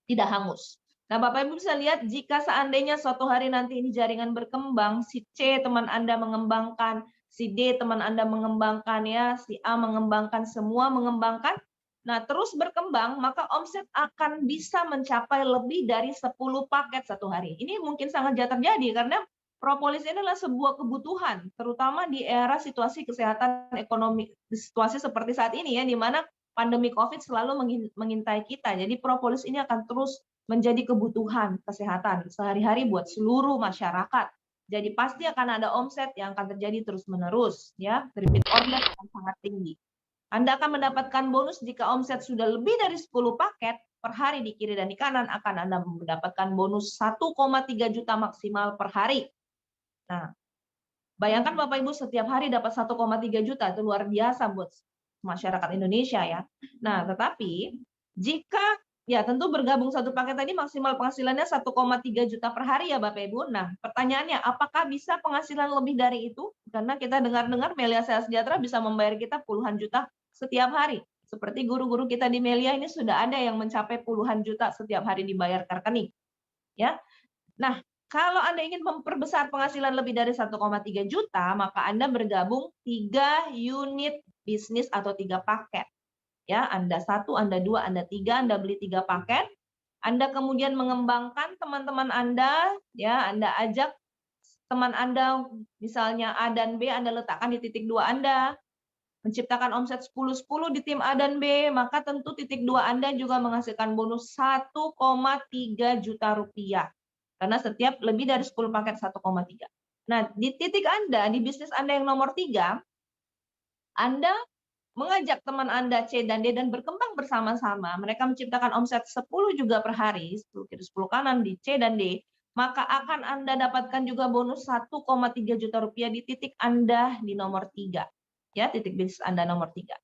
Tidak hangus. Nah, Bapak Ibu bisa lihat jika seandainya suatu hari nanti ini jaringan berkembang, si C teman Anda mengembangkan, si D teman Anda mengembangkan ya, si A mengembangkan, semua mengembangkan. Nah, terus berkembang, maka omset akan bisa mencapai lebih dari 10 paket satu hari. Ini mungkin sangat terjadi karena propolis ini adalah sebuah kebutuhan, terutama di era situasi kesehatan ekonomi, situasi seperti saat ini ya, di mana pandemi COVID selalu mengintai kita. Jadi propolis ini akan terus menjadi kebutuhan kesehatan sehari-hari buat seluruh masyarakat. Jadi pasti akan ada omset yang akan terjadi terus-menerus, ya, repeat order akan sangat tinggi. Anda akan mendapatkan bonus jika omset sudah lebih dari 10 paket per hari di kiri dan di kanan, akan Anda mendapatkan bonus 1,3 juta maksimal per hari. Nah, bayangkan Bapak Ibu setiap hari dapat 1,3 juta, itu luar biasa buat masyarakat Indonesia ya. Nah, tetapi jika ya tentu bergabung satu paket tadi maksimal penghasilannya 1,3 juta per hari ya Bapak Ibu. Nah, pertanyaannya apakah bisa penghasilan lebih dari itu? Karena kita dengar-dengar Melia Sejahtera bisa membayar kita puluhan juta setiap hari. Seperti guru-guru kita di Melia ini sudah ada yang mencapai puluhan juta setiap hari dibayar ke rekening. Ya. Nah, kalau Anda ingin memperbesar penghasilan lebih dari 1,3 juta, maka Anda bergabung 3 unit bisnis atau 3 paket. Ya, Anda 1, Anda 2, Anda 3, Anda beli 3 paket. Anda kemudian mengembangkan teman-teman Anda, ya, Anda ajak teman Anda, misalnya A dan B, Anda letakkan di titik 2 Anda, menciptakan omset 10-10 di tim A dan B, maka tentu titik 2 Anda juga menghasilkan bonus 1,3 juta rupiah. Karena setiap lebih dari 10 paket 1,3. Nah, di titik Anda, di bisnis Anda yang nomor 3, Anda mengajak teman Anda C dan D dan berkembang bersama-sama, mereka menciptakan omset 10 juga per hari, 10 kiri 10 kanan di C dan D, maka akan Anda dapatkan juga bonus 1,3 juta rupiah di titik Anda di nomor 3. Ya, titik bisnis Anda nomor 3.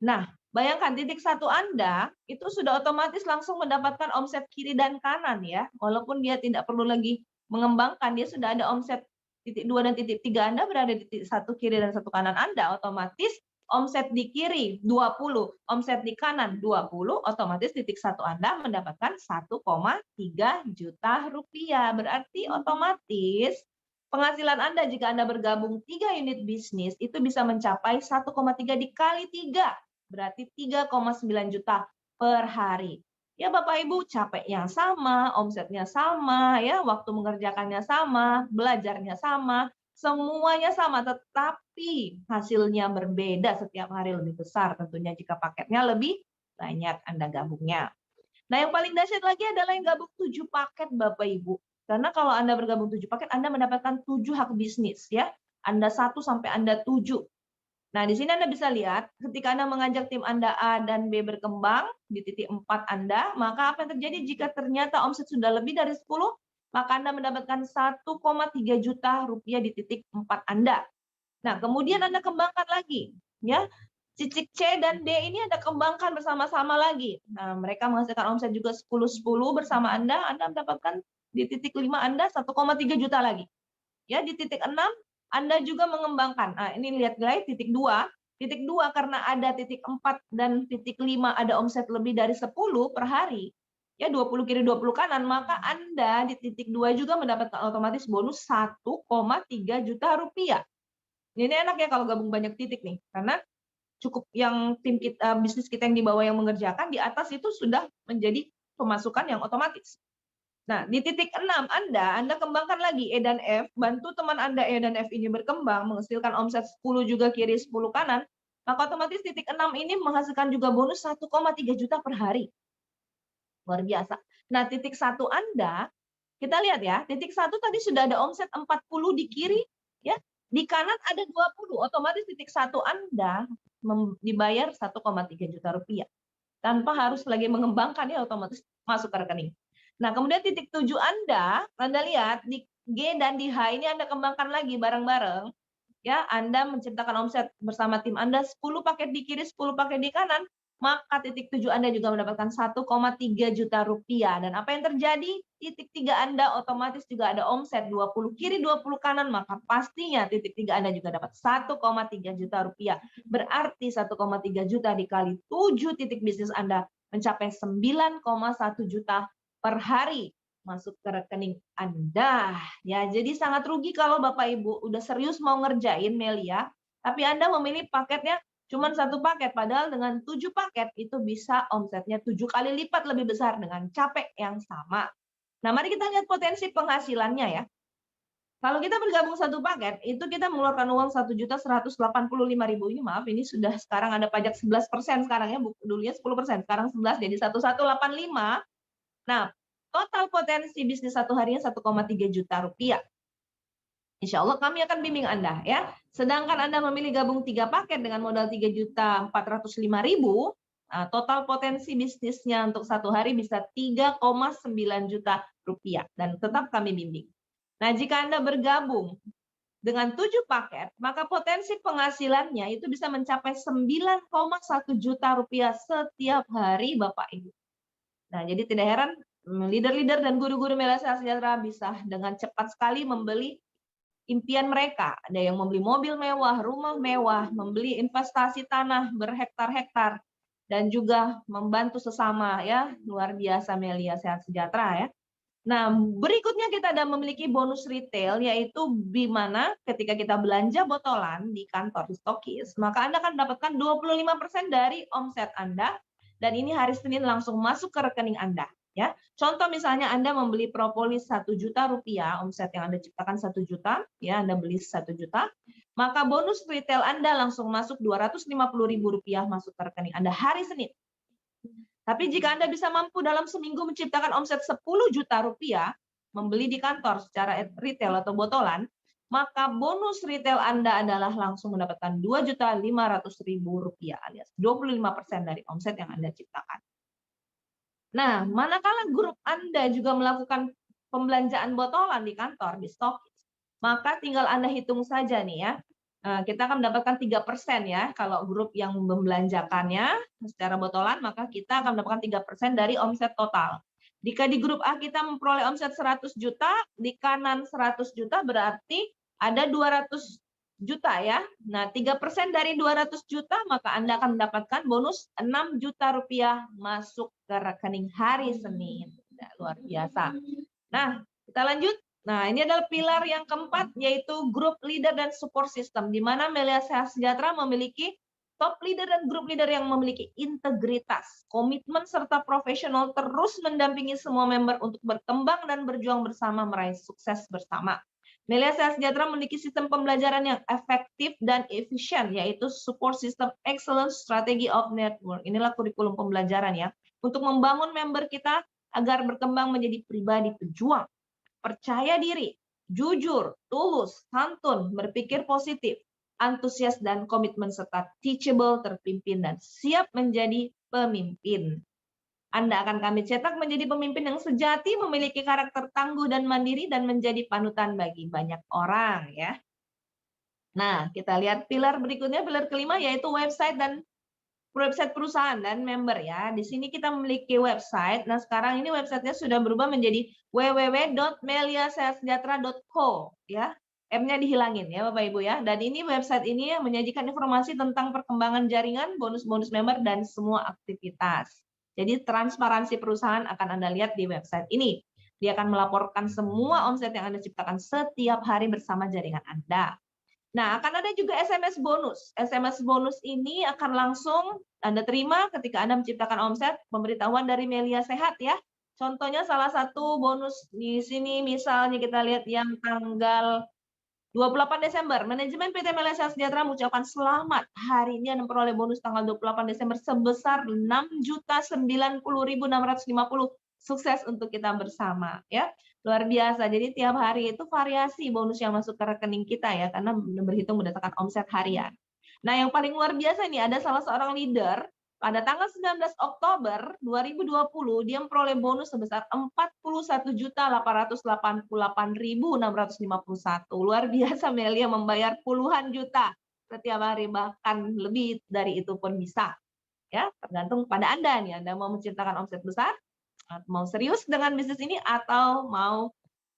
Nah, Bayangkan titik satu Anda itu sudah otomatis langsung mendapatkan omset kiri dan kanan ya. Walaupun dia tidak perlu lagi mengembangkan, dia sudah ada omset titik 2 dan titik 3 Anda berada di titik satu kiri dan satu kanan Anda, otomatis omset di kiri 20, omset di kanan 20, otomatis titik satu Anda mendapatkan 1,3 juta rupiah. Berarti otomatis penghasilan Anda jika Anda bergabung 3 unit bisnis itu bisa mencapai 1,3 dikali 3. Berarti 3,9 juta per hari. Ya Bapak Ibu, capeknya sama, omsetnya sama, ya waktu mengerjakannya sama, belajarnya sama, semuanya sama, tetapi hasilnya berbeda setiap hari lebih besar tentunya jika paketnya lebih banyak Anda gabungnya. Nah, yang paling dahsyat lagi adalah yang gabung 7 paket Bapak Ibu. Karena kalau Anda bergabung 7 paket, Anda mendapatkan 7 hak bisnis ya. Anda 1 sampai Anda 7. Nah, di sini Anda bisa lihat ketika Anda mengajak tim Anda A dan B berkembang di titik 4 Anda, maka apa yang terjadi jika ternyata omset sudah lebih dari 10, maka Anda mendapatkan 1,3 juta rupiah di titik 4 Anda. Nah, kemudian Anda kembangkan lagi, ya. Titik C dan D ini Anda kembangkan bersama-sama lagi. Nah, mereka menghasilkan omset juga 10-10 bersama Anda mendapatkan di titik 5 Anda 1,3 juta lagi. Ya, di titik 6 Anda juga mengembangkan. Nah, ini lihat guys, titik 2. Titik 2 karena ada titik 4 dan titik 5 ada omset lebih dari 10 per hari. Ya, 20 kiri 20 kanan, maka Anda di titik 2 juga mendapatkan otomatis bonus 1,3 juta rupiah. Ini enak ya kalau gabung banyak titik nih, karena cukup yang tim kita, bisnis kita yang di bawah yang mengerjakan, di atas itu sudah menjadi pemasukan yang otomatis. Nah, di titik 6 Anda kembangkan lagi E dan F, bantu teman Anda E dan F ini berkembang, menghasilkan omset 10 juga kiri, 10 kanan, maka otomatis titik 6 ini menghasilkan juga bonus 1,3 juta per hari. Luar biasa. Nah, titik 1 Anda, kita lihat ya, titik 1 tadi sudah ada omset 40 di kiri, ya. Di kanan ada 20, otomatis titik 1 Anda dibayar 1,3 juta rupiah. Tanpa harus lagi mengembangkan, ya otomatis masuk ke rekening. Nah, kemudian titik 7 Anda lihat di G dan di H ini Anda kembangkan lagi bareng-bareng. Ya, Anda menciptakan omset bersama tim Anda 10 paket di kiri, 10 paket di kanan, maka titik 7 Anda juga mendapatkan 1,3 juta rupiah. Dan apa yang terjadi? Titik 3 Anda otomatis juga ada omset 20 kiri, 20 kanan, maka pastinya titik 3 Anda juga dapat 1,3 juta rupiah. Berarti 1,3 juta dikali 7 titik bisnis Anda mencapai 9,1 juta per hari masuk ke rekening Anda. Ya, jadi sangat rugi kalau Bapak Ibu udah serius mau ngerjain Melia, tapi Anda memilih paketnya cuma 1 paket, padahal dengan 7 paket itu bisa omsetnya 7 kali lipat lebih besar dengan capek yang sama. Nah, mari kita lihat potensi penghasilannya ya. Kalau kita bergabung 1 paket, itu kita mengeluarkan uang 1.185.000 ini, maaf, ini sudah sekarang ada pajak 11% sekarang ya, dulunya 10%, sekarang 11 jadi 1.185. Nah, total potensi bisnis 1 harinya 1,3 juta rupiah. Insya Allah kami akan bimbing Anda ya. Sedangkan Anda memilih gabung 3 paket dengan modal 3.405.000, nah, total potensi bisnisnya untuk 1 hari bisa 3,9 juta rupiah dan tetap kami bimbing. Nah, jika Anda bergabung dengan 7 paket, maka potensi penghasilannya itu bisa mencapai 9,1 juta rupiah setiap hari Bapak Ibu. Nah, jadi tidak heran leader-leader dan guru-guru Melia Sejahtera bisa dengan cepat sekali membeli impian mereka. Ada yang membeli mobil mewah, rumah mewah, membeli investasi tanah berhektar-hektar, dan juga membantu sesama ya. Luar biasa Melia Sejahtera ya. Nah, berikutnya kita ada memiliki bonus retail, yaitu di mana ketika kita belanja botolan di kantor di stokis, maka Anda akan mendapatkan 25% dari omset Anda. Dan ini hari Senin langsung masuk ke rekening Anda. Ya, contoh misalnya Anda membeli propolis 1 juta rupiah, omset yang Anda ciptakan 1 juta, ya Anda beli 1 juta, maka bonus retail Anda langsung masuk 250.000 rupiah masuk ke rekening Anda hari Senin. Tapi jika Anda bisa mampu dalam seminggu menciptakan omset 10 juta rupiah, membeli di kantor secara retail atau botolan, maka bonus retail Anda adalah langsung mendapatkan 2.500.000 rupiah alias 25% dari omset yang Anda ciptakan. Nah, manakala grup Anda juga melakukan pembelanjaan botolan di kantor, di stokis, maka tinggal Anda hitung saja nih ya. kita akan mendapatkan 3% ya. Kalau grup yang membelanjakannya secara botolan, maka kita akan mendapatkan 3% dari omset total. Jika di grup A kita memperoleh omset 100 juta, di kanan 100 juta berarti ada 200 juta ya. Nah, 3% dari 200 juta, maka Anda akan mendapatkan bonus 6 juta rupiah masuk ke rekening hari Senin. Nah, luar biasa. Nah, kita lanjut. Nah, ini adalah pilar yang keempat, yaitu grup leader dan support system, di mana Melia Sehat Sejahtera memiliki top leader dan grup leader yang memiliki integritas, komitmen, serta profesional terus mendampingi semua member untuk berkembang dan berjuang bersama meraih sukses bersama. Melia Sehat Sejahtera memiliki sistem pembelajaran yang efektif dan efisien, yaitu Support System Excellence Strategy of Network. Inilah kurikulum pembelajaran ya, untuk membangun member kita agar berkembang menjadi pribadi pejuang, percaya diri, jujur, tulus, santun, berpikir positif, antusias dan komitmen, serta teachable, terpimpin, dan siap menjadi pemimpin. Anda akan kami cetak menjadi pemimpin yang sejati, memiliki karakter tangguh dan mandiri, dan menjadi panutan bagi banyak orang ya. Nah, kita lihat pilar berikutnya, pilar kelima, yaitu website perusahaan dan member ya. Di sini kita memiliki website. Nah, sekarang ini websitenya sudah berubah menjadi www.meliasehatsejahtera.co ya. M-nya dihilangin ya Bapak Ibu ya. Dan ini website ini menyajikan informasi tentang perkembangan jaringan, bonus-bonus member, dan semua aktivitas. Jadi transparansi perusahaan akan Anda lihat di website ini. Dia akan melaporkan semua omset yang Anda ciptakan setiap hari bersama jaringan Anda. Nah, akan ada juga SMS bonus. SMS bonus ini akan langsung Anda terima ketika Anda menciptakan omset, pemberitahuan dari Melia Sehat ya. Contohnya salah satu bonus di sini misalnya kita lihat yang tanggal 28 Desember, manajemen PT Melia Sehat Sejahtera mengucapkan selamat. Hari ini Anda memperoleh bonus tanggal 28 Desember sebesar 6.090.650. Sukses untuk kita bersama ya. Luar biasa. Jadi tiap hari itu variasi bonus yang masuk ke rekening kita ya, karena berhitung berdasarkan omset harian. Nah, yang paling luar biasa ini ada salah seorang leader pada tanggal 19 Oktober 2020 dia memperoleh bonus sebesar 41.888.651. Luar biasa, Melia membayar puluhan juta setiap hari, bahkan lebih dari itu pun bisa. Ya, tergantung pada Anda nih. Anda mau menciptakan omset besar, mau serius dengan bisnis ini, atau mau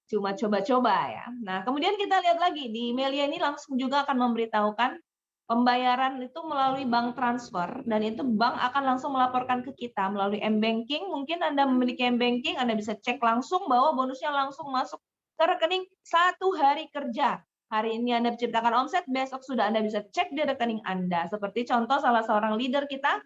cuma coba-coba ya. Nah, kemudian kita lihat lagi di Melia ini langsung juga akan memberitahukan pembayaran itu melalui bank transfer, dan itu bank akan langsung melaporkan ke kita melalui M-Banking. Mungkin Anda memiliki M-Banking, Anda bisa cek langsung bahwa bonusnya langsung masuk ke rekening 1 hari kerja. Hari ini Anda menciptakan omset, besok sudah Anda bisa cek di rekening Anda. Seperti contoh salah seorang leader kita,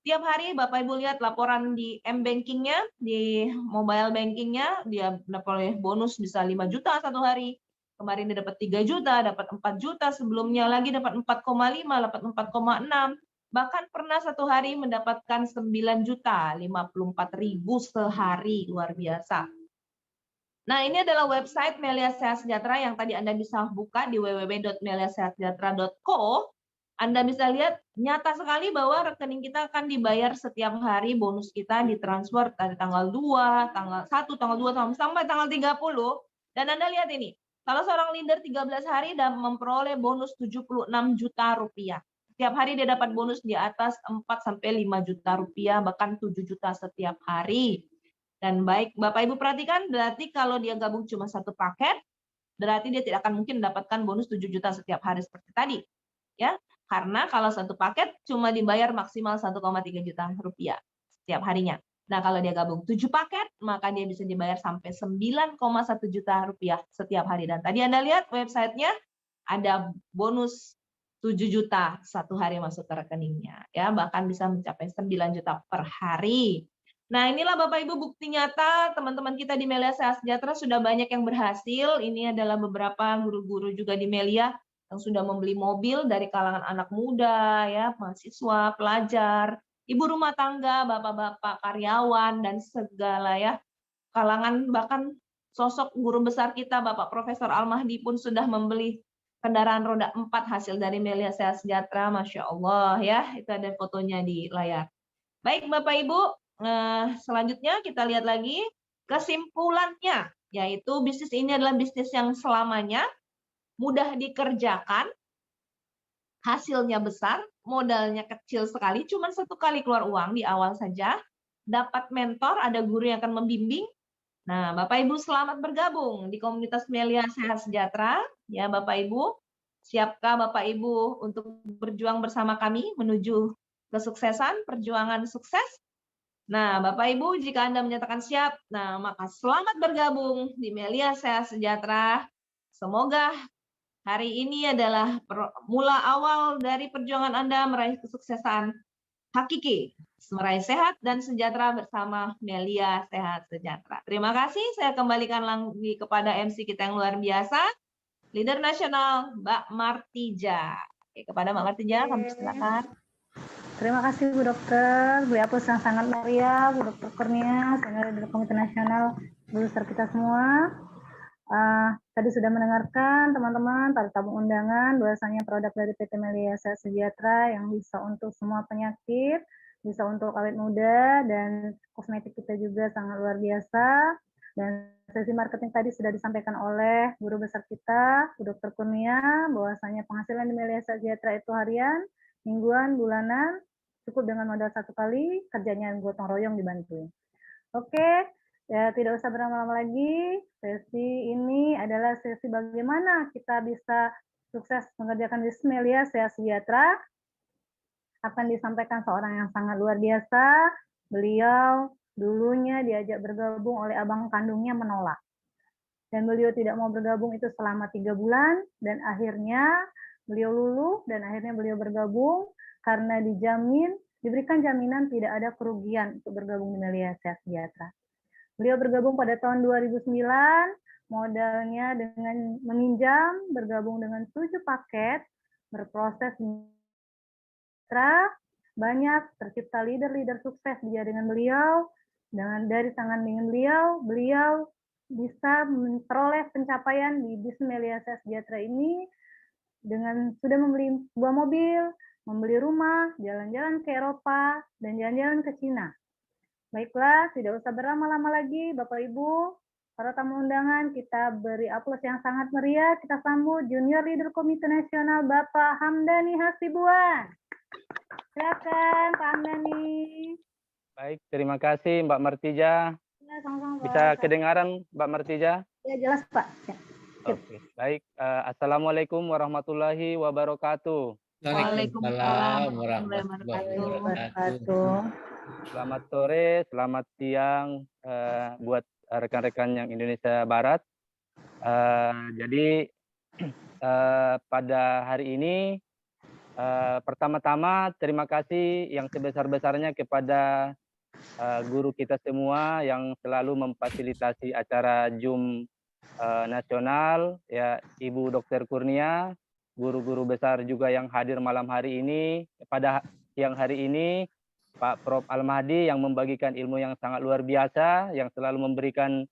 tiap hari Bapak Ibu lihat laporan di M-Banking-nya, di mobile banking-nya, dia dapat bonus bisa 5 juta satu hari. Kemarin dia dapat 3 juta, dapat 4 juta, sebelumnya lagi dapat 4,5, dapat 4,6. Bahkan pernah satu hari mendapatkan 9 juta, 54.000 sehari, luar biasa. Nah, ini adalah website Melia Sehat Sejahtera yang tadi Anda bisa buka di www.meliasehatsejahtera.co. Anda bisa lihat nyata sekali bahwa rekening kita akan dibayar setiap hari, bonus kita ditransfer dari tanggal 2, tanggal 1, tanggal 2 sampai tanggal 30. Dan Anda lihat ini, salah seorang leader 13 hari dan memperoleh bonus 76 juta rupiah. Setiap hari dia dapat bonus di atas 4-5 juta rupiah, bahkan 7 juta setiap hari. Dan baik Bapak Ibu perhatikan, berarti kalau dia gabung cuma satu paket, berarti dia tidak akan mungkin mendapatkan bonus 7 juta setiap hari seperti tadi. Ya, karena kalau satu paket cuma dibayar maksimal 1,3 juta rupiah setiap harinya. Nah, kalau dia gabung 7 paket, maka dia bisa dibayar sampai 9,1 juta rupiah setiap hari. Dan tadi Anda lihat websitenya ada bonus 7 juta satu hari masuk ke rekeningnya. Ya, bahkan bisa mencapai 9 juta per hari. Nah, inilah Bapak Ibu bukti nyata teman-teman kita di Melia Sehat Sejahtera sudah banyak yang berhasil. Ini adalah beberapa guru-guru juga di Melia yang sudah membeli mobil dari kalangan anak muda, ya, mahasiswa, pelajar, ibu rumah tangga, bapak-bapak, karyawan, dan segala ya kalangan, bahkan sosok guru besar kita, Bapak Profesor Al-Mahdi pun sudah membeli kendaraan roda 4 hasil dari Melia Sehat Sejahtera. Masya Allah ya, itu ada fotonya di layar. Baik Bapak Ibu, selanjutnya kita lihat lagi kesimpulannya, yaitu bisnis ini adalah bisnis yang selamanya mudah dikerjakan, hasilnya besar, modalnya kecil sekali, cuma 1 kali keluar uang di awal saja, dapat mentor, ada guru yang akan membimbing. Nah, Bapak Ibu selamat bergabung di komunitas Melia Sehat Sejahtera. Ya, Bapak Ibu, siapkah Bapak Ibu untuk berjuang bersama kami menuju kesuksesan, perjuangan sukses? Nah, Bapak Ibu, jika Anda menyatakan siap, nah maka selamat bergabung di Melia Sehat Sejahtera. Semoga hari ini adalah mula awal dari perjuangan Anda meraih kesuksesan hakiki, meraih sehat dan sejahtera bersama Melia Sehat Sejahtera. Terima kasih, saya kembalikan lagi kepada MC kita yang luar biasa, Leader Nasional Mbak Martija. Oke, kepada Mbak Martija, kami silakan. Terima kasih Bu Dokter, Bu Apus yang sangat meriah, Bu Dokter Kurnia, senior dari Komite Nasional, Bu Besar kita semua. Tadi sudah mendengarkan teman-teman, para tamu undangan, bahwasanya produk dari PT Melia Sehat Sejahtera yang bisa untuk semua penyakit, bisa untuk awet muda, dan kosmetik kita juga sangat luar biasa. Dan sesi marketing tadi sudah disampaikan oleh guru besar kita, Bu Dokter Kurnia, bahwasanya penghasilan di Melia Sehat Sejahtera itu harian, mingguan, bulanan, cukup dengan modal 1 kali, kerjanya gotong royong dibantu. Oke, ya tidak usah berlama-lama lagi. Sesi ini adalah sesi bagaimana kita bisa sukses mengerjakan bisnis Melia Sehat Sejahtera. Akan disampaikan seorang yang sangat luar biasa. Beliau dulunya diajak bergabung oleh abang kandungnya menolak. Dan beliau tidak mau bergabung itu selama 3 bulan, dan akhirnya beliau luluh, dan akhirnya beliau bergabung karena diberikan jaminan tidak ada kerugian untuk bergabung di Melia Sehat Sejahtera. Beliau bergabung pada tahun 2009, modalnya dengan meminjam, bergabung dengan 7 paket, berproses banyak tercipta leader-leader sukses di jaringan beliau, dengan dari tangan dengan beliau bisa memperoleh pencapaian di bisnis Melia Sehat Sejahtera ini dengan sudah membeli sebuah mobil, membeli rumah, jalan-jalan ke Eropa, dan jalan-jalan ke Cina. Baiklah, tidak usah berlama-lama lagi, Bapak Ibu, para tamu undangan, kita beri aplaus yang sangat meriah. Kita sambut Junior Leader Komite Nasional Bapak Hamdani Hasibuan. Silakan Pak Hamdani. Baik, terima kasih Mbak Martija. Ya, sama-sama, Pak. Bisa kedengaran Mbak Martija? Ya, jelas Pak. Ya. Oke, baik. Assalamualaikum warahmatullahi wabarakatuh. Waalaikumsalam warahmatullahi wabarakatuh. Selamat sore, selamat siang buat rekan-rekan yang Indonesia Barat. Jadi pada hari ini pertama-tama terima kasih yang sebesar-besarnya kepada guru kita semua yang selalu memfasilitasi acara Zoom nasional, ya Ibu Dokter Kurnia, guru-guru besar juga yang hadir malam hari ini. Pada siang hari ini Pak Prof. Al-Mahdi yang membagikan ilmu yang sangat luar biasa, yang selalu memberikan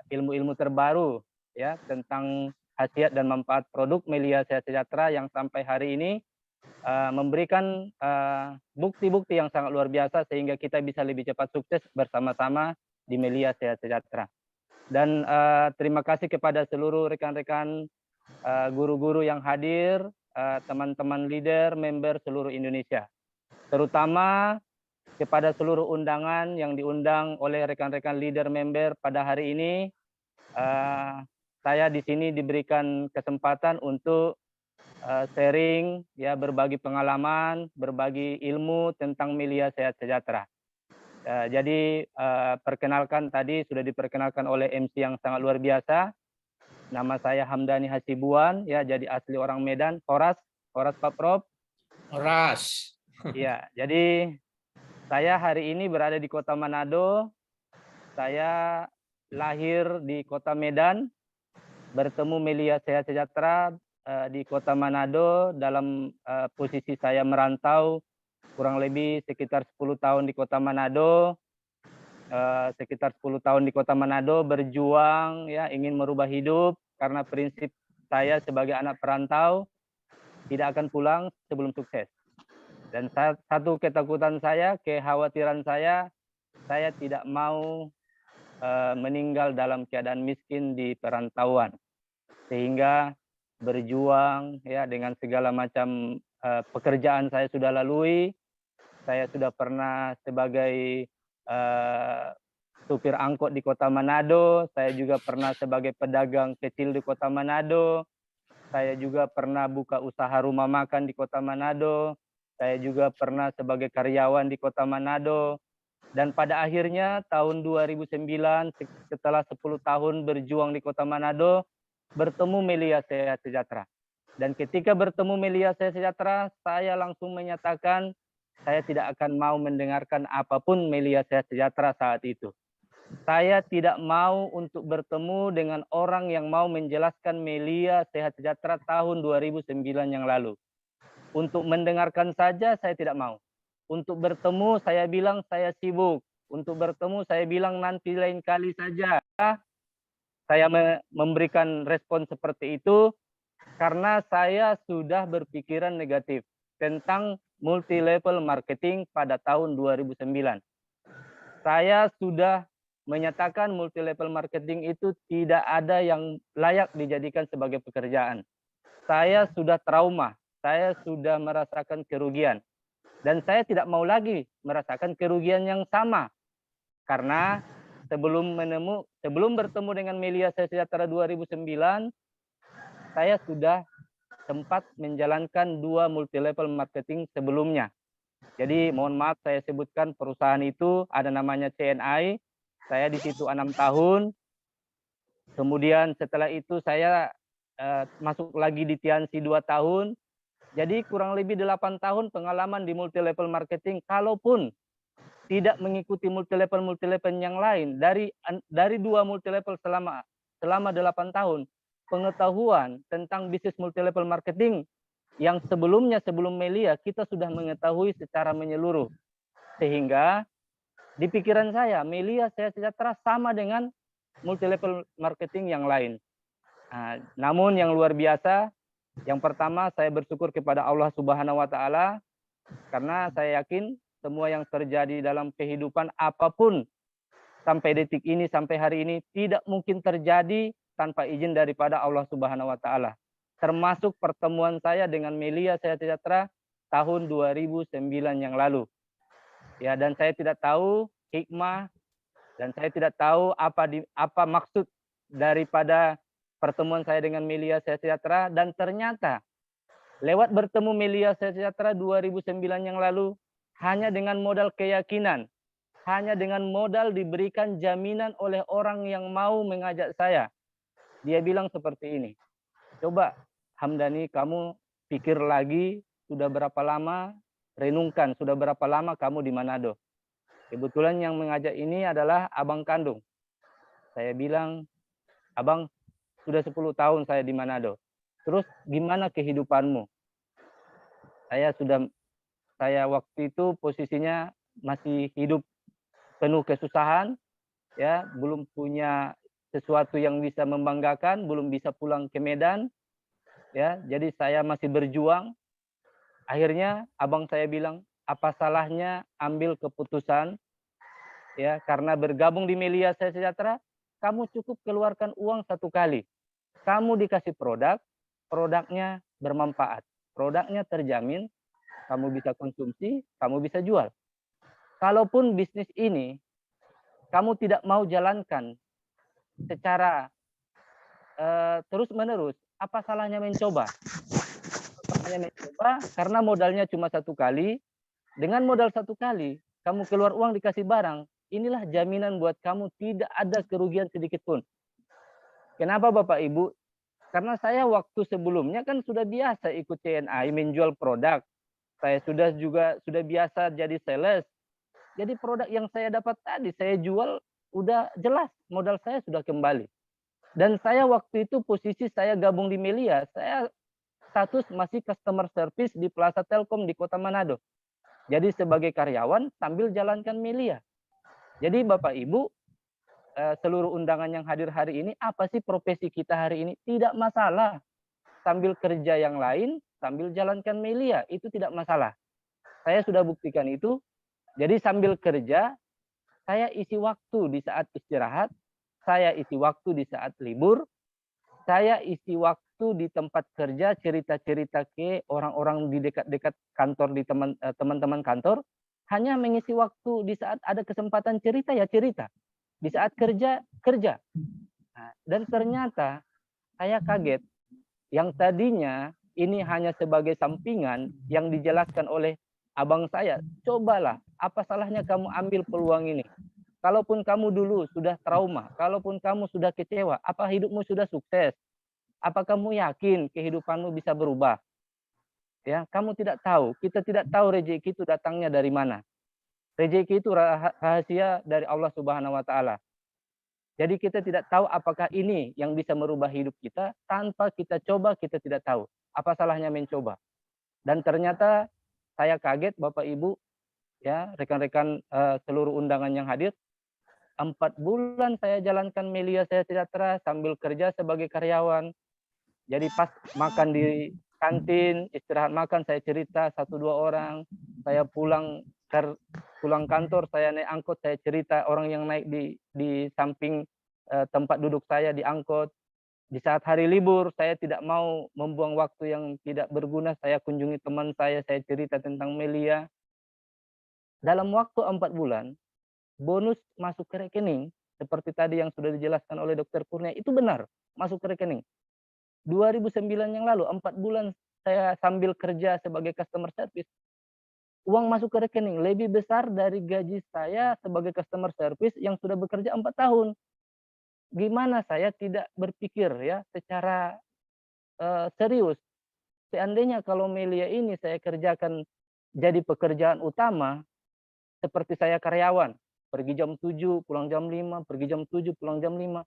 ilmu-ilmu terbaru ya tentang khasiat dan manfaat produk Melia Sehat Sejahtera yang sampai hari ini memberikan bukti-bukti yang sangat luar biasa sehingga kita bisa lebih cepat sukses bersama-sama di Melia Sehat Sejahtera. Dan terima kasih kepada seluruh rekan-rekan guru-guru yang hadir, teman-teman leader, member seluruh Indonesia. Terutama kepada seluruh undangan yang diundang oleh rekan-rekan leader member pada hari ini. Saya di sini diberikan kesempatan untuk sharing, ya berbagi pengalaman, berbagi ilmu tentang Melia Sehat Sejahtera. Jadi perkenalkan tadi sudah diperkenalkan oleh MC yang sangat luar biasa. Nama saya Hamdani Hasibuan, ya jadi asli orang Medan. Horas Pak Prof. Horas. Ya, jadi saya hari ini berada di Kota Manado. Saya lahir di Kota Medan, bertemu Melia Sehat Sejahtera di Kota Manado dalam posisi saya merantau kurang lebih sekitar 10 tahun di Kota Manado, berjuang ya ingin merubah hidup karena prinsip saya sebagai anak perantau tidak akan pulang sebelum sukses. Dan satu ketakutan saya, kekhawatiran saya tidak mau meninggal dalam keadaan miskin di perantauan. Sehingga berjuang ya dengan segala macam pekerjaan saya sudah lalui. Saya sudah pernah sebagai supir angkot di Kota Manado, saya juga pernah sebagai pedagang kecil di Kota Manado, saya juga pernah buka usaha rumah makan di Kota Manado, saya juga pernah sebagai karyawan di Kota Manado, dan pada akhirnya tahun 2009 setelah 10 tahun berjuang di Kota Manado, bertemu Melia Sehat Sejahtera. Dan ketika bertemu Melia Sehat Sejahtera, saya langsung menyatakan saya tidak akan mau mendengarkan apapun Melia Sehat Sejahtera saat itu. Saya tidak mau untuk bertemu dengan orang yang mau menjelaskan Melia Sehat Sejahtera tahun 2009 yang lalu. Untuk mendengarkan saja saya tidak mau. Untuk bertemu saya bilang saya sibuk. Untuk bertemu saya bilang nanti lain kali saja. Saya memberikan respon seperti itu karena saya sudah berpikiran negatif tentang multi level marketing pada tahun 2009. Saya sudah menyatakan multi level marketing itu tidak ada yang layak dijadikan sebagai pekerjaan. Saya sudah trauma, saya sudah merasakan kerugian. Dan saya tidak mau lagi merasakan kerugian yang sama. Karena sebelum bertemu dengan Melia Sehat Sejahtera 2009, saya sudah sempat menjalankan 2 multi level marketing sebelumnya. Jadi mohon maaf saya sebutkan perusahaan itu ada namanya CNI. Saya di situ 6 tahun. Kemudian setelah itu saya masuk lagi di Tiansi 2 tahun. Jadi kurang lebih 8 tahun pengalaman di multi level marketing. Kalaupun tidak mengikuti multi level yang lain dari 2 multi level selama 8 tahun, pengetahuan tentang bisnis multi level marketing yang sebelumnya sebelum Melia kita sudah mengetahui secara menyeluruh. Sehingga di pikiran saya, Melia Sehat Sejahtera sama dengan multi level marketing yang lain. Nah, namun yang luar biasa, yang pertama saya bersyukur kepada Allah Subhanahu wa Ta'ala karena saya yakin semua yang terjadi dalam kehidupan apapun sampai detik ini, sampai hari ini tidak mungkin terjadi tanpa izin daripada Allah Subhanahu wa Ta'ala. Termasuk pertemuan saya dengan Melia Sehat Sejahtera tahun 2009 yang lalu. Ya, dan saya tidak tahu hikmah dan saya tidak tahu apa maksud daripada pertemuan saya dengan Melia Sehat Sejahtera, dan ternyata lewat bertemu Melia Sehat Sejahtera 2009 yang lalu hanya dengan modal keyakinan, hanya dengan modal diberikan jaminan oleh orang yang mau mengajak saya. Dia bilang seperti ini, coba Hamdani kamu pikir lagi sudah berapa lama, renungkan sudah berapa lama kamu di Manado. Kebetulan yang mengajak ini adalah abang kandung. Saya bilang, abang sudah 10 tahun saya di Manado. Terus gimana kehidupanmu? Saya waktu itu posisinya masih hidup penuh kesusahan, ya, belum punya sesuatu yang bisa membanggakan, belum bisa pulang ke Medan, ya, jadi saya masih berjuang. Akhirnya abang saya bilang, apa salahnya ambil keputusan, ya, karena bergabung di Melia Sehat Sejahtera, kamu cukup keluarkan uang 1 kali. Kamu dikasih produk, produknya bermanfaat, produknya terjamin, kamu bisa konsumsi, kamu bisa jual. Kalaupun bisnis ini kamu tidak mau jalankan secara terus-menerus, apa salahnya mencoba? Karena modalnya cuma 1 kali, dengan modal 1 kali, kamu keluar uang dikasih barang, inilah jaminan buat kamu tidak ada kerugian sedikit pun. Kenapa Bapak Ibu? Karena saya waktu sebelumnya kan sudah biasa ikut CNI menjual produk. Saya sudah biasa jadi sales. Jadi produk yang saya dapat tadi saya jual udah jelas modal saya sudah kembali. Dan saya waktu itu posisi saya gabung di Melia, saya status masih customer service di Plaza Telkom di Kota Manado. Jadi sebagai karyawan sambil jalankan Melia. Jadi Bapak Ibu, seluruh undangan yang hadir hari ini, apa sih profesi kita hari ini? Tidak masalah. Sambil kerja yang lain, sambil jalankan Melia, itu tidak masalah. Saya sudah buktikan itu. Jadi sambil kerja, saya isi waktu di saat istirahat, saya isi waktu di saat libur, saya isi waktu waktu di tempat kerja cerita-cerita ke orang-orang di dekat-dekat kantor, di teman-teman kantor, hanya mengisi waktu di saat ada kesempatan cerita ya cerita, di saat kerja kerja. Nah, dan ternyata saya kaget, yang tadinya ini hanya sebagai sampingan yang dijelaskan oleh abang saya, cobalah, apa salahnya kamu ambil peluang ini. Kalaupun kamu dulu sudah trauma, kalaupun kamu sudah kecewa, apa hidupmu sudah sukses? Apa kamu yakin kehidupanmu bisa berubah? Ya, kamu tidak tahu, kita tidak tahu rezeki itu datangnya dari mana. Rezeki itu rahasia dari Allah Subhanahu wa taala. Jadi kita tidak tahu apakah ini yang bisa merubah hidup kita, tanpa kita coba kita tidak tahu. Apa salahnya mencoba? Dan ternyata saya kaget Bapak Ibu, ya rekan-rekan seluruh undangan yang hadir, 4 bulan saya jalankan Melia Sejahtera sambil kerja sebagai karyawan. Jadi pas makan di kantin, istirahat makan, saya cerita 1-2 orang. Saya pulang kantor, saya naik angkot, saya cerita orang yang naik di samping tempat duduk saya di angkot. Di saat hari libur, saya tidak mau membuang waktu yang tidak berguna, saya kunjungi teman saya cerita tentang Melia. Dalam waktu 4 bulan, bonus masuk ke rekening, seperti tadi yang sudah dijelaskan oleh Dr. Kurnia, itu benar, masuk ke rekening. 2009 yang lalu, 4 bulan saya sambil kerja sebagai customer service, uang masuk ke rekening lebih besar dari gaji saya sebagai customer service yang sudah bekerja 4 tahun. Gimana saya tidak berpikir ya secara serius, seandainya kalau Melia ini saya kerjakan jadi pekerjaan utama, seperti saya karyawan, pergi jam 7, pulang jam 5, pergi jam 7, pulang jam 5.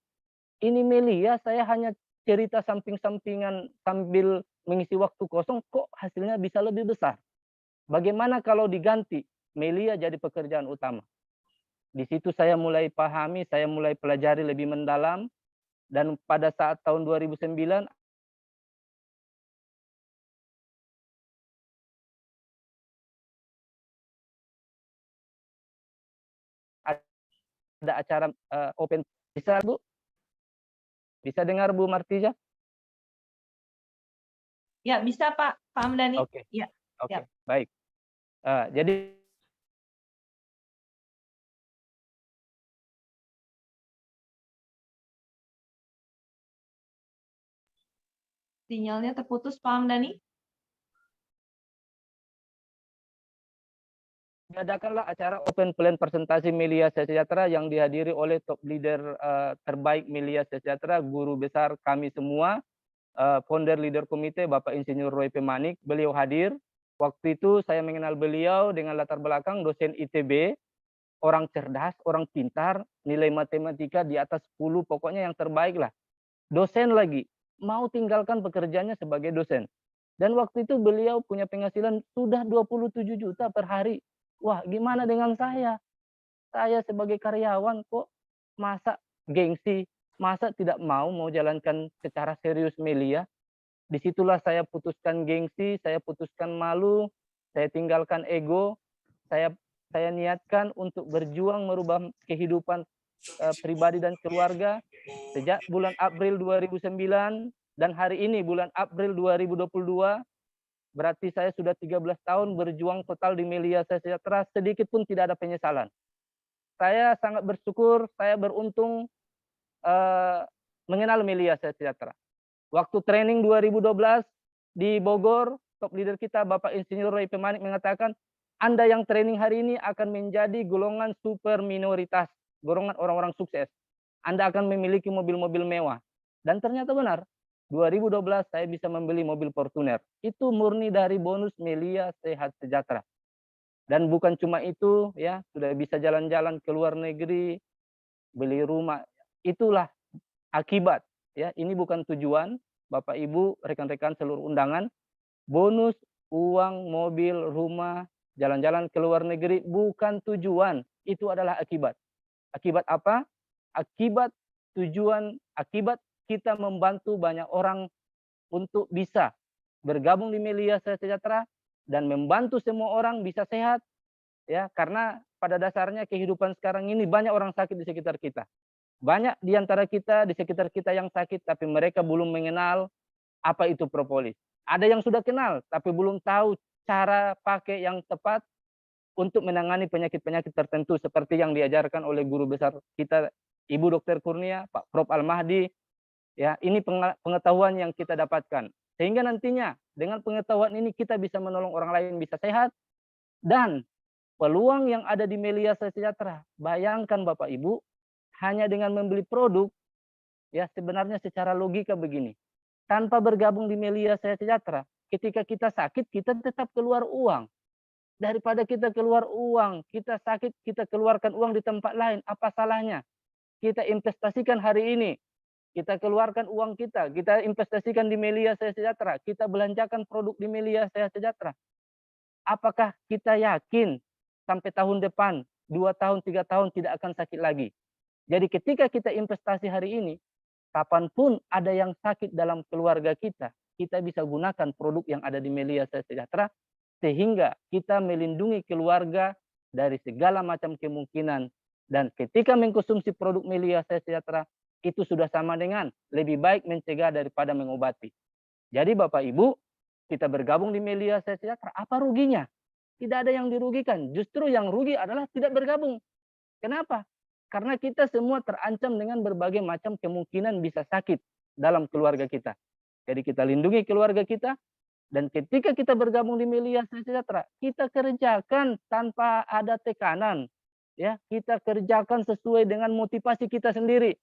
Ini Melia saya hanya cerita samping-sampingan sambil mengisi waktu kosong, kok hasilnya bisa lebih besar. Bagaimana kalau diganti Melia jadi pekerjaan utama? Di situ saya mulai pahami, saya mulai pelajari lebih mendalam, dan pada saat tahun 2009 ada acara open. Bisa Bu? Bisa dengar Bu Martiza? Ya, bisa Pak Hamdani. Oke. Ya. Oke, Siap. baik. Jadi Sinyalnya terputus Pak Hamdani. diadakanlah acara open plan presentasi Melia Sejahtera yang dihadiri oleh top leader terbaik Melia Sejahtera, guru besar kami semua, founder leader komite Bapak Insinyur Roy Pemanik. Beliau hadir. Waktu itu saya mengenal beliau dengan latar belakang dosen ITB, orang cerdas, orang pintar, nilai matematika di atas 10, pokoknya yang terbaik lah. Dosen lagi, mau tinggalkan pekerjaannya sebagai dosen. Dan waktu itu beliau punya penghasilan sudah 27 juta per hari. Wah, gimana dengan saya? Saya sebagai karyawan kok masa gengsi, masa tidak mau jalankan secara serius Melia. Disitulah saya putuskan gengsi, saya putuskan malu, saya tinggalkan ego, saya niatkan untuk berjuang merubah kehidupan pribadi dan keluarga sejak bulan April 2009, dan hari ini bulan April 2022. Berarti saya sudah 13 tahun berjuang total di Melia Sejahtera, sedikit pun tidak ada penyesalan. Saya sangat bersyukur, saya beruntung mengenal Melia Sejahtera. Waktu training 2012 di Bogor, top leader kita Bapak Insinyur Roy Pemanik mengatakan, Anda yang training hari ini akan menjadi golongan super minoritas, golongan orang-orang sukses. Anda akan memiliki mobil-mobil mewah. Dan ternyata benar. 2012 saya bisa membeli mobil Fortuner. Itu murni dari bonus Melia Sejahtera. Dan bukan cuma itu, ya, sudah bisa jalan-jalan ke luar negeri, beli rumah. Itulah akibat, ya. Ini bukan tujuan, Bapak Ibu, rekan-rekan seluruh undangan. Bonus uang, mobil, rumah, jalan-jalan ke luar negeri bukan tujuan, itu adalah akibat. Akibat apa? Akibat tujuan, akibat kita membantu banyak orang untuk bisa bergabung di Melia Sejahtera dan membantu semua orang bisa sehat, ya, karena pada dasarnya kehidupan sekarang ini banyak orang sakit di sekitar kita. Banyak di antara kita di sekitar kita yang sakit tapi mereka belum mengenal apa itu propolis. Ada yang sudah kenal, tapi belum tahu cara pakai yang tepat untuk menangani penyakit-penyakit tertentu seperti yang diajarkan oleh guru besar kita, Ibu Dr. Kurnia, Pak Prof. Al-Mahdi. Ya, ini pengetahuan yang kita dapatkan. Sehingga nantinya dengan pengetahuan ini kita bisa menolong orang lain bisa sehat, dan peluang yang ada di Melia Sejahtera. Bayangkan Bapak Ibu, hanya dengan membeli produk, ya sebenarnya secara logika begini. Tanpa bergabung di Melia Sejahtera, ketika kita sakit, kita tetap keluar uang. Daripada kita keluar uang, kita sakit, kita keluarkan uang di tempat lain, apa salahnya? Kita investasikan hari ini, kita keluarkan uang kita investasikan di Melia Sejahtera, kita belanjakan produk di Melia Sejahtera. Apakah kita yakin sampai tahun depan, 2 tahun, 3 tahun tidak akan sakit lagi? Jadi ketika kita investasi hari ini, kapanpun ada yang sakit dalam keluarga kita bisa gunakan produk yang ada di Melia Sejahtera, sehingga kita melindungi keluarga dari segala macam kemungkinan. Dan ketika mengkonsumsi produk Melia Sejahtera, itu sudah sama dengan lebih baik mencegah daripada mengobati. Jadi Bapak Ibu, kita bergabung di Melia Sejahtera, apa ruginya? Tidak ada yang dirugikan. Justru yang rugi adalah tidak bergabung. Kenapa? Karena kita semua terancam dengan berbagai macam kemungkinan bisa sakit dalam keluarga kita. Jadi kita lindungi keluarga kita, dan ketika kita bergabung di Melia Sejahtera, kita kerjakan tanpa ada tekanan. Ya, kita kerjakan sesuai dengan motivasi kita sendiri.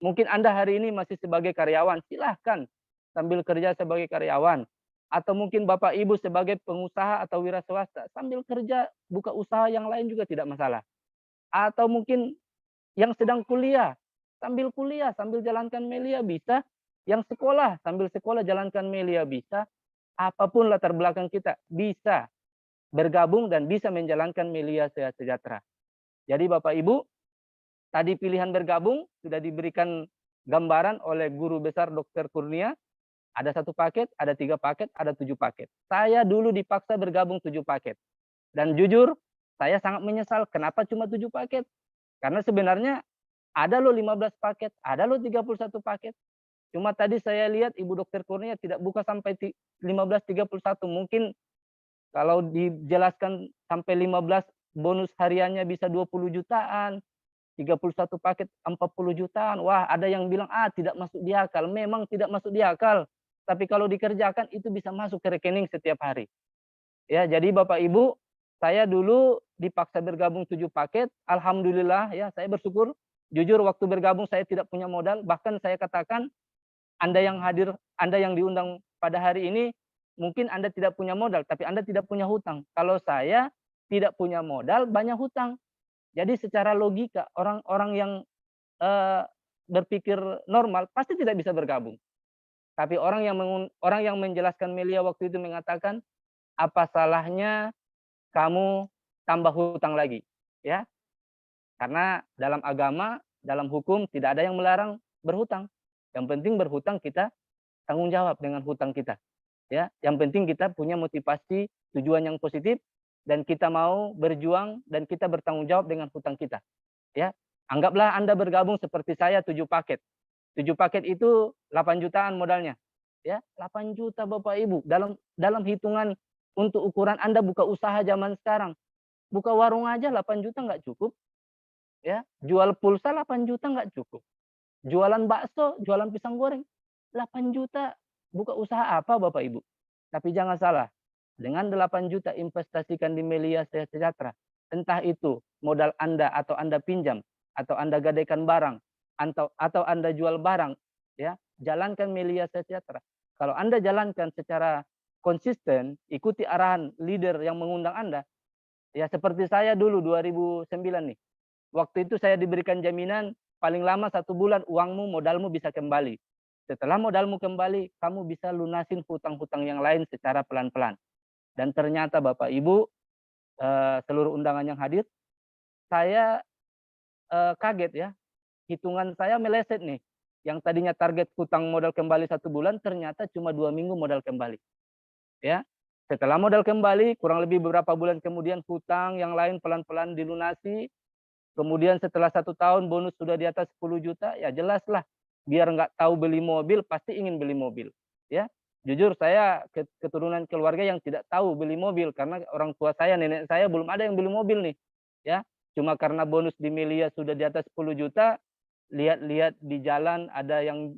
Mungkin Anda hari ini masih sebagai karyawan, silahkan sambil kerja sebagai karyawan. Atau mungkin Bapak Ibu sebagai pengusaha atau wira swasta, sambil kerja buka usaha yang lain juga tidak masalah. Atau mungkin yang sedang kuliah, sambil jalankan Melia bisa. Yang sekolah, sambil sekolah jalankan Melia bisa. Apapun latar belakang kita bisa bergabung dan bisa menjalankan Melia Sejahtera. Jadi Bapak Ibu, tadi pilihan bergabung sudah diberikan gambaran oleh guru besar Dr. Kurnia. Ada 1 paket, ada 3 paket, ada 7 paket. Saya dulu dipaksa bergabung 7 paket. Dan jujur, saya sangat menyesal kenapa cuma 7 paket. Karena sebenarnya ada loh 15 paket, ada loh 31 paket. Cuma tadi saya lihat Ibu Dr. Kurnia tidak buka sampai 15.31. Mungkin kalau dijelaskan sampai 15 bonus hariannya bisa 20 jutaan, 31 paket 40 jutaan. Wah, ada yang bilang tidak masuk di akal. Memang tidak masuk di akal. Tapi kalau dikerjakan itu bisa masuk ke rekening setiap hari. Ya, jadi Bapak Ibu, saya dulu dipaksa bergabung 7 paket. Alhamdulillah ya, saya bersyukur. Jujur waktu bergabung saya tidak punya modal, bahkan saya katakan Anda yang hadir, Anda yang diundang pada hari ini, mungkin Anda tidak punya modal, tapi Anda tidak punya hutang. Kalau saya tidak punya modal, banyak hutang. Jadi secara logika, orang-orang yang berpikir normal pasti tidak bisa bergabung. Tapi orang yang menjelaskan Melia waktu itu mengatakan, apa salahnya kamu tambah hutang lagi? Ya, karena dalam agama, dalam hukum tidak ada yang melarang berhutang. Yang penting berhutang kita tanggung jawab dengan hutang kita. Ya, yang penting kita punya motivasi, tujuan yang positif, dan kita mau berjuang dan kita bertanggung jawab dengan hutang kita. Ya, anggaplah Anda bergabung seperti saya 7 paket. 7 paket itu 8 jutaan modalnya. Ya, 8 juta Bapak Ibu. Dalam hitungan untuk ukuran Anda buka usaha zaman sekarang. Buka warung aja 8 juta nggak cukup. Ya, jual pulsa 8 juta nggak cukup. Jualan bakso, jualan pisang goreng, 8 juta buka usaha apa Bapak Ibu? Tapi jangan salah, dengan 8 juta investasikan di Melia Sejahtera, entah itu modal Anda atau Anda pinjam, atau Anda gadaikan barang, atau Anda jual barang, ya, jalankan Melia Sejahtera. Kalau Anda jalankan secara konsisten, ikuti arahan leader yang mengundang Anda, ya seperti saya dulu 2009 nih. Waktu itu saya diberikan jaminan paling lama 1 bulan uangmu, modalmu bisa kembali. Setelah modalmu kembali, kamu bisa lunasin hutang-hutang yang lain secara pelan-pelan. Dan ternyata Bapak Ibu, seluruh undangan yang hadir, saya kaget ya. Hitungan saya meleset nih. Yang tadinya target hutang modal kembali 1 bulan, ternyata cuma 2 minggu modal kembali. Ya, setelah modal kembali, kurang lebih beberapa bulan kemudian hutang yang lain pelan-pelan dilunasi. Kemudian setelah 1 tahun bonus sudah di atas 10 juta, ya jelaslah. Biar nggak tahu beli mobil, pasti ingin beli mobil. Ya, Jujur saya keturunan keluarga yang tidak tahu beli mobil karena orang tua saya, nenek saya belum ada yang beli mobil nih. Ya, cuma karena bonus di Melia sudah di atas 10 juta, lihat-lihat di jalan ada yang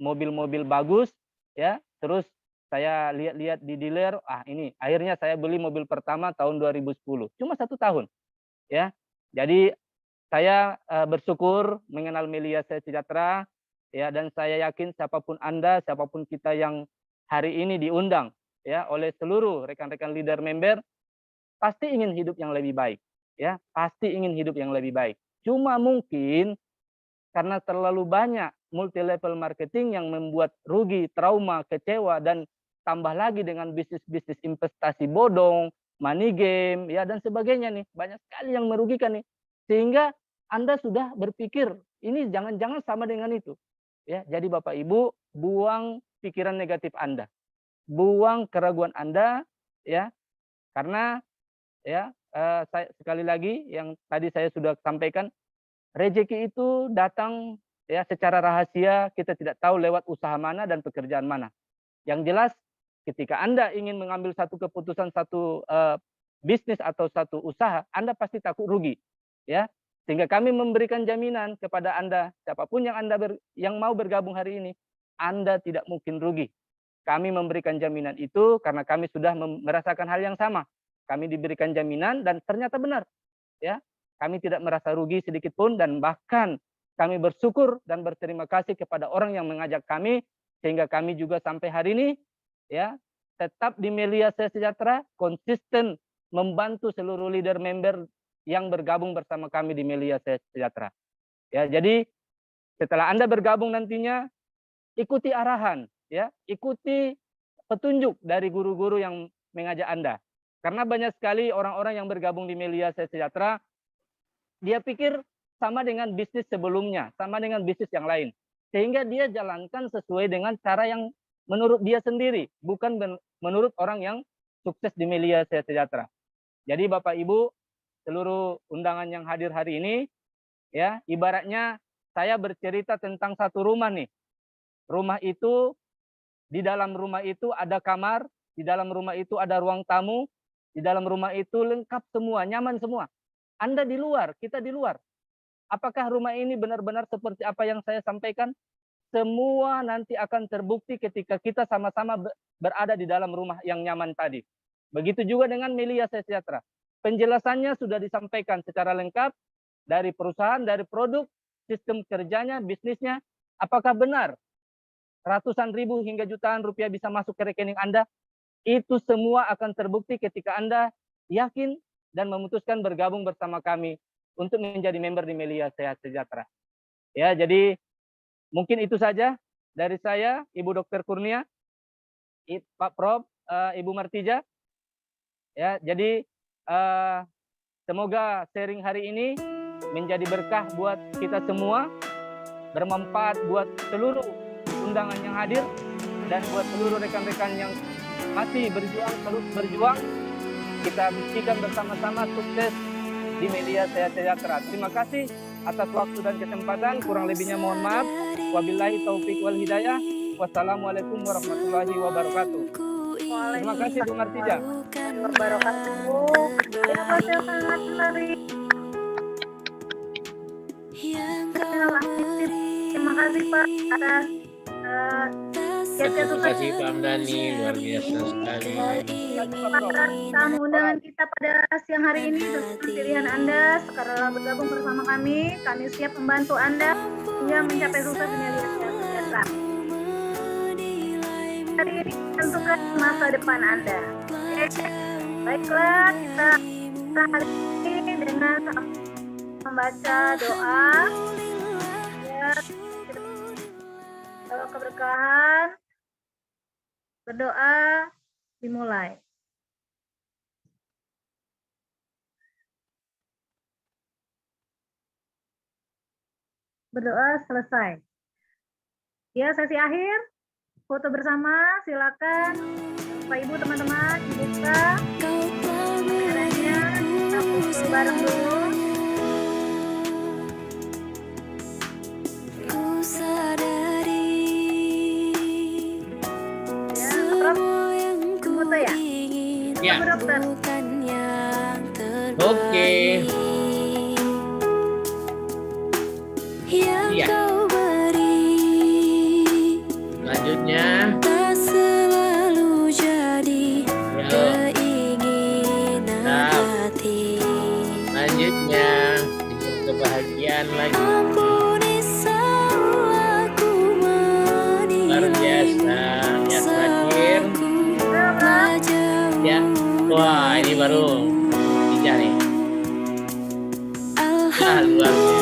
mobil-mobil bagus, ya. Terus saya lihat-lihat di dealer, ini akhirnya saya beli mobil pertama tahun 2010. Cuma 1 tahun, ya. Jadi saya bersyukur mengenal Melia Sejahtera, ya, dan saya yakin siapapun Anda, siapapun kita yang hari ini diundang, ya, oleh seluruh rekan-rekan leader member, pasti ingin hidup yang lebih baik, ya, pasti ingin hidup yang lebih baik. Cuma mungkin karena terlalu banyak multi level marketing yang membuat rugi, trauma, kecewa, dan tambah lagi dengan bisnis-bisnis investasi bodong, money game, ya, dan sebagainya nih, banyak sekali yang merugikan nih, sehingga Anda sudah berpikir ini jangan-jangan sama dengan itu, ya. Jadi Bapak Ibu, buang pikiran negatif Anda, buang keraguan Anda, ya, karena ya saya sekali lagi yang tadi saya sudah sampaikan, rezeki itu datang ya secara rahasia, kita tidak tahu lewat usaha mana dan pekerjaan mana. Yang jelas ketika Anda ingin mengambil satu keputusan, satu bisnis atau satu usaha, Anda pasti takut rugi, ya. Sehingga kami memberikan jaminan kepada Anda, siapapun yang yang mau bergabung hari ini, Anda tidak mungkin rugi. Kami memberikan jaminan itu karena kami sudah merasakan hal yang sama. Kami diberikan jaminan dan ternyata benar, ya. Kami tidak merasa rugi sedikit pun, dan bahkan kami bersyukur dan berterima kasih kepada orang yang mengajak kami sehingga kami juga sampai hari ini, ya, tetap di Melia Sejahtera konsisten membantu seluruh leader member yang bergabung bersama kami di Melia Sejahtera. Ya, jadi setelah Anda bergabung nantinya, ikuti arahan, ya, ikuti petunjuk dari guru-guru yang mengajak Anda. Karena banyak sekali orang-orang yang bergabung di Melia Sejahtera, dia pikir sama dengan bisnis sebelumnya, sama dengan bisnis yang lain. Sehingga dia jalankan sesuai dengan cara yang menurut dia sendiri, bukan menurut orang yang sukses di Melia Sejahtera. Jadi Bapak Ibu, seluruh undangan yang hadir hari ini, ya, ibaratnya saya bercerita tentang satu rumah nih. Rumah itu, di dalam rumah itu ada kamar, di dalam rumah itu ada ruang tamu, di dalam rumah itu lengkap semua, nyaman semua. Anda di luar, kita di luar. Apakah rumah ini benar-benar seperti apa yang saya sampaikan? Semua nanti akan terbukti ketika kita sama-sama berada di dalam rumah yang nyaman tadi. Begitu juga dengan Melia Sejahtera. Penjelasannya sudah disampaikan secara lengkap dari perusahaan, dari produk, sistem kerjanya, bisnisnya. Apakah benar ratusan ribu hingga jutaan rupiah bisa masuk ke rekening Anda? Itu semua akan terbukti ketika Anda yakin dan memutuskan bergabung bersama kami untuk menjadi member di Melia Sejahtera. Ya, jadi mungkin itu saja dari saya, Ibu Dr. Kurnia, Pak Prof, Ibu Martija. Ya, jadi semoga sharing hari ini menjadi berkah buat kita semua, bermanfaat buat seluruh undangan yang hadir dan buat seluruh rekan-rekan yang masih berjuang, terus berjuang. Kita buktikan bersama-sama sukses di Melia Sejahtera. Terima kasih atas waktu dan kesempatan. Kurang lebihnya mohon maaf. Wabillahi taufik wal hidayah. Wassalamualaikum warahmatullahi wabarakatuh. Terima kasih Bu Martija. Wabarakatuh. Terima kasih sangat menarik. Terima kasih Pak atas terima kasih Pak Hamdani, luar biasa sekali. para tamu undangan kita pada siang hari ini. Dengan pilihan Anda sekarang bergabung bersama kami siap membantu Anda hingga mencapai sukses di Melia Sejahtera. Hari ini tentukan masa depan Anda. Oke. Baiklah, kita hari ini dengan membaca doa ya, keberkahan. Berdoa dimulai. Berdoa selesai. Ya, sesi akhir. Foto bersama, silakan. Bapak Ibu, teman-teman, dibuka. Kameranya, kita foto bareng dulu. Ya. Bu Dokter. Oke. Yang Iya. kau beri Selanjutnya, tak selalu jadi yuk. keinginan Nah. hati. Selanjutnya, dengan kebahagiaan lagi. Ampuni salahku Luar biasa. menilaimu, Yang terakhir, salahku telah jauh ya. Wah, ini baru 3 nih. Ah, luar biasa.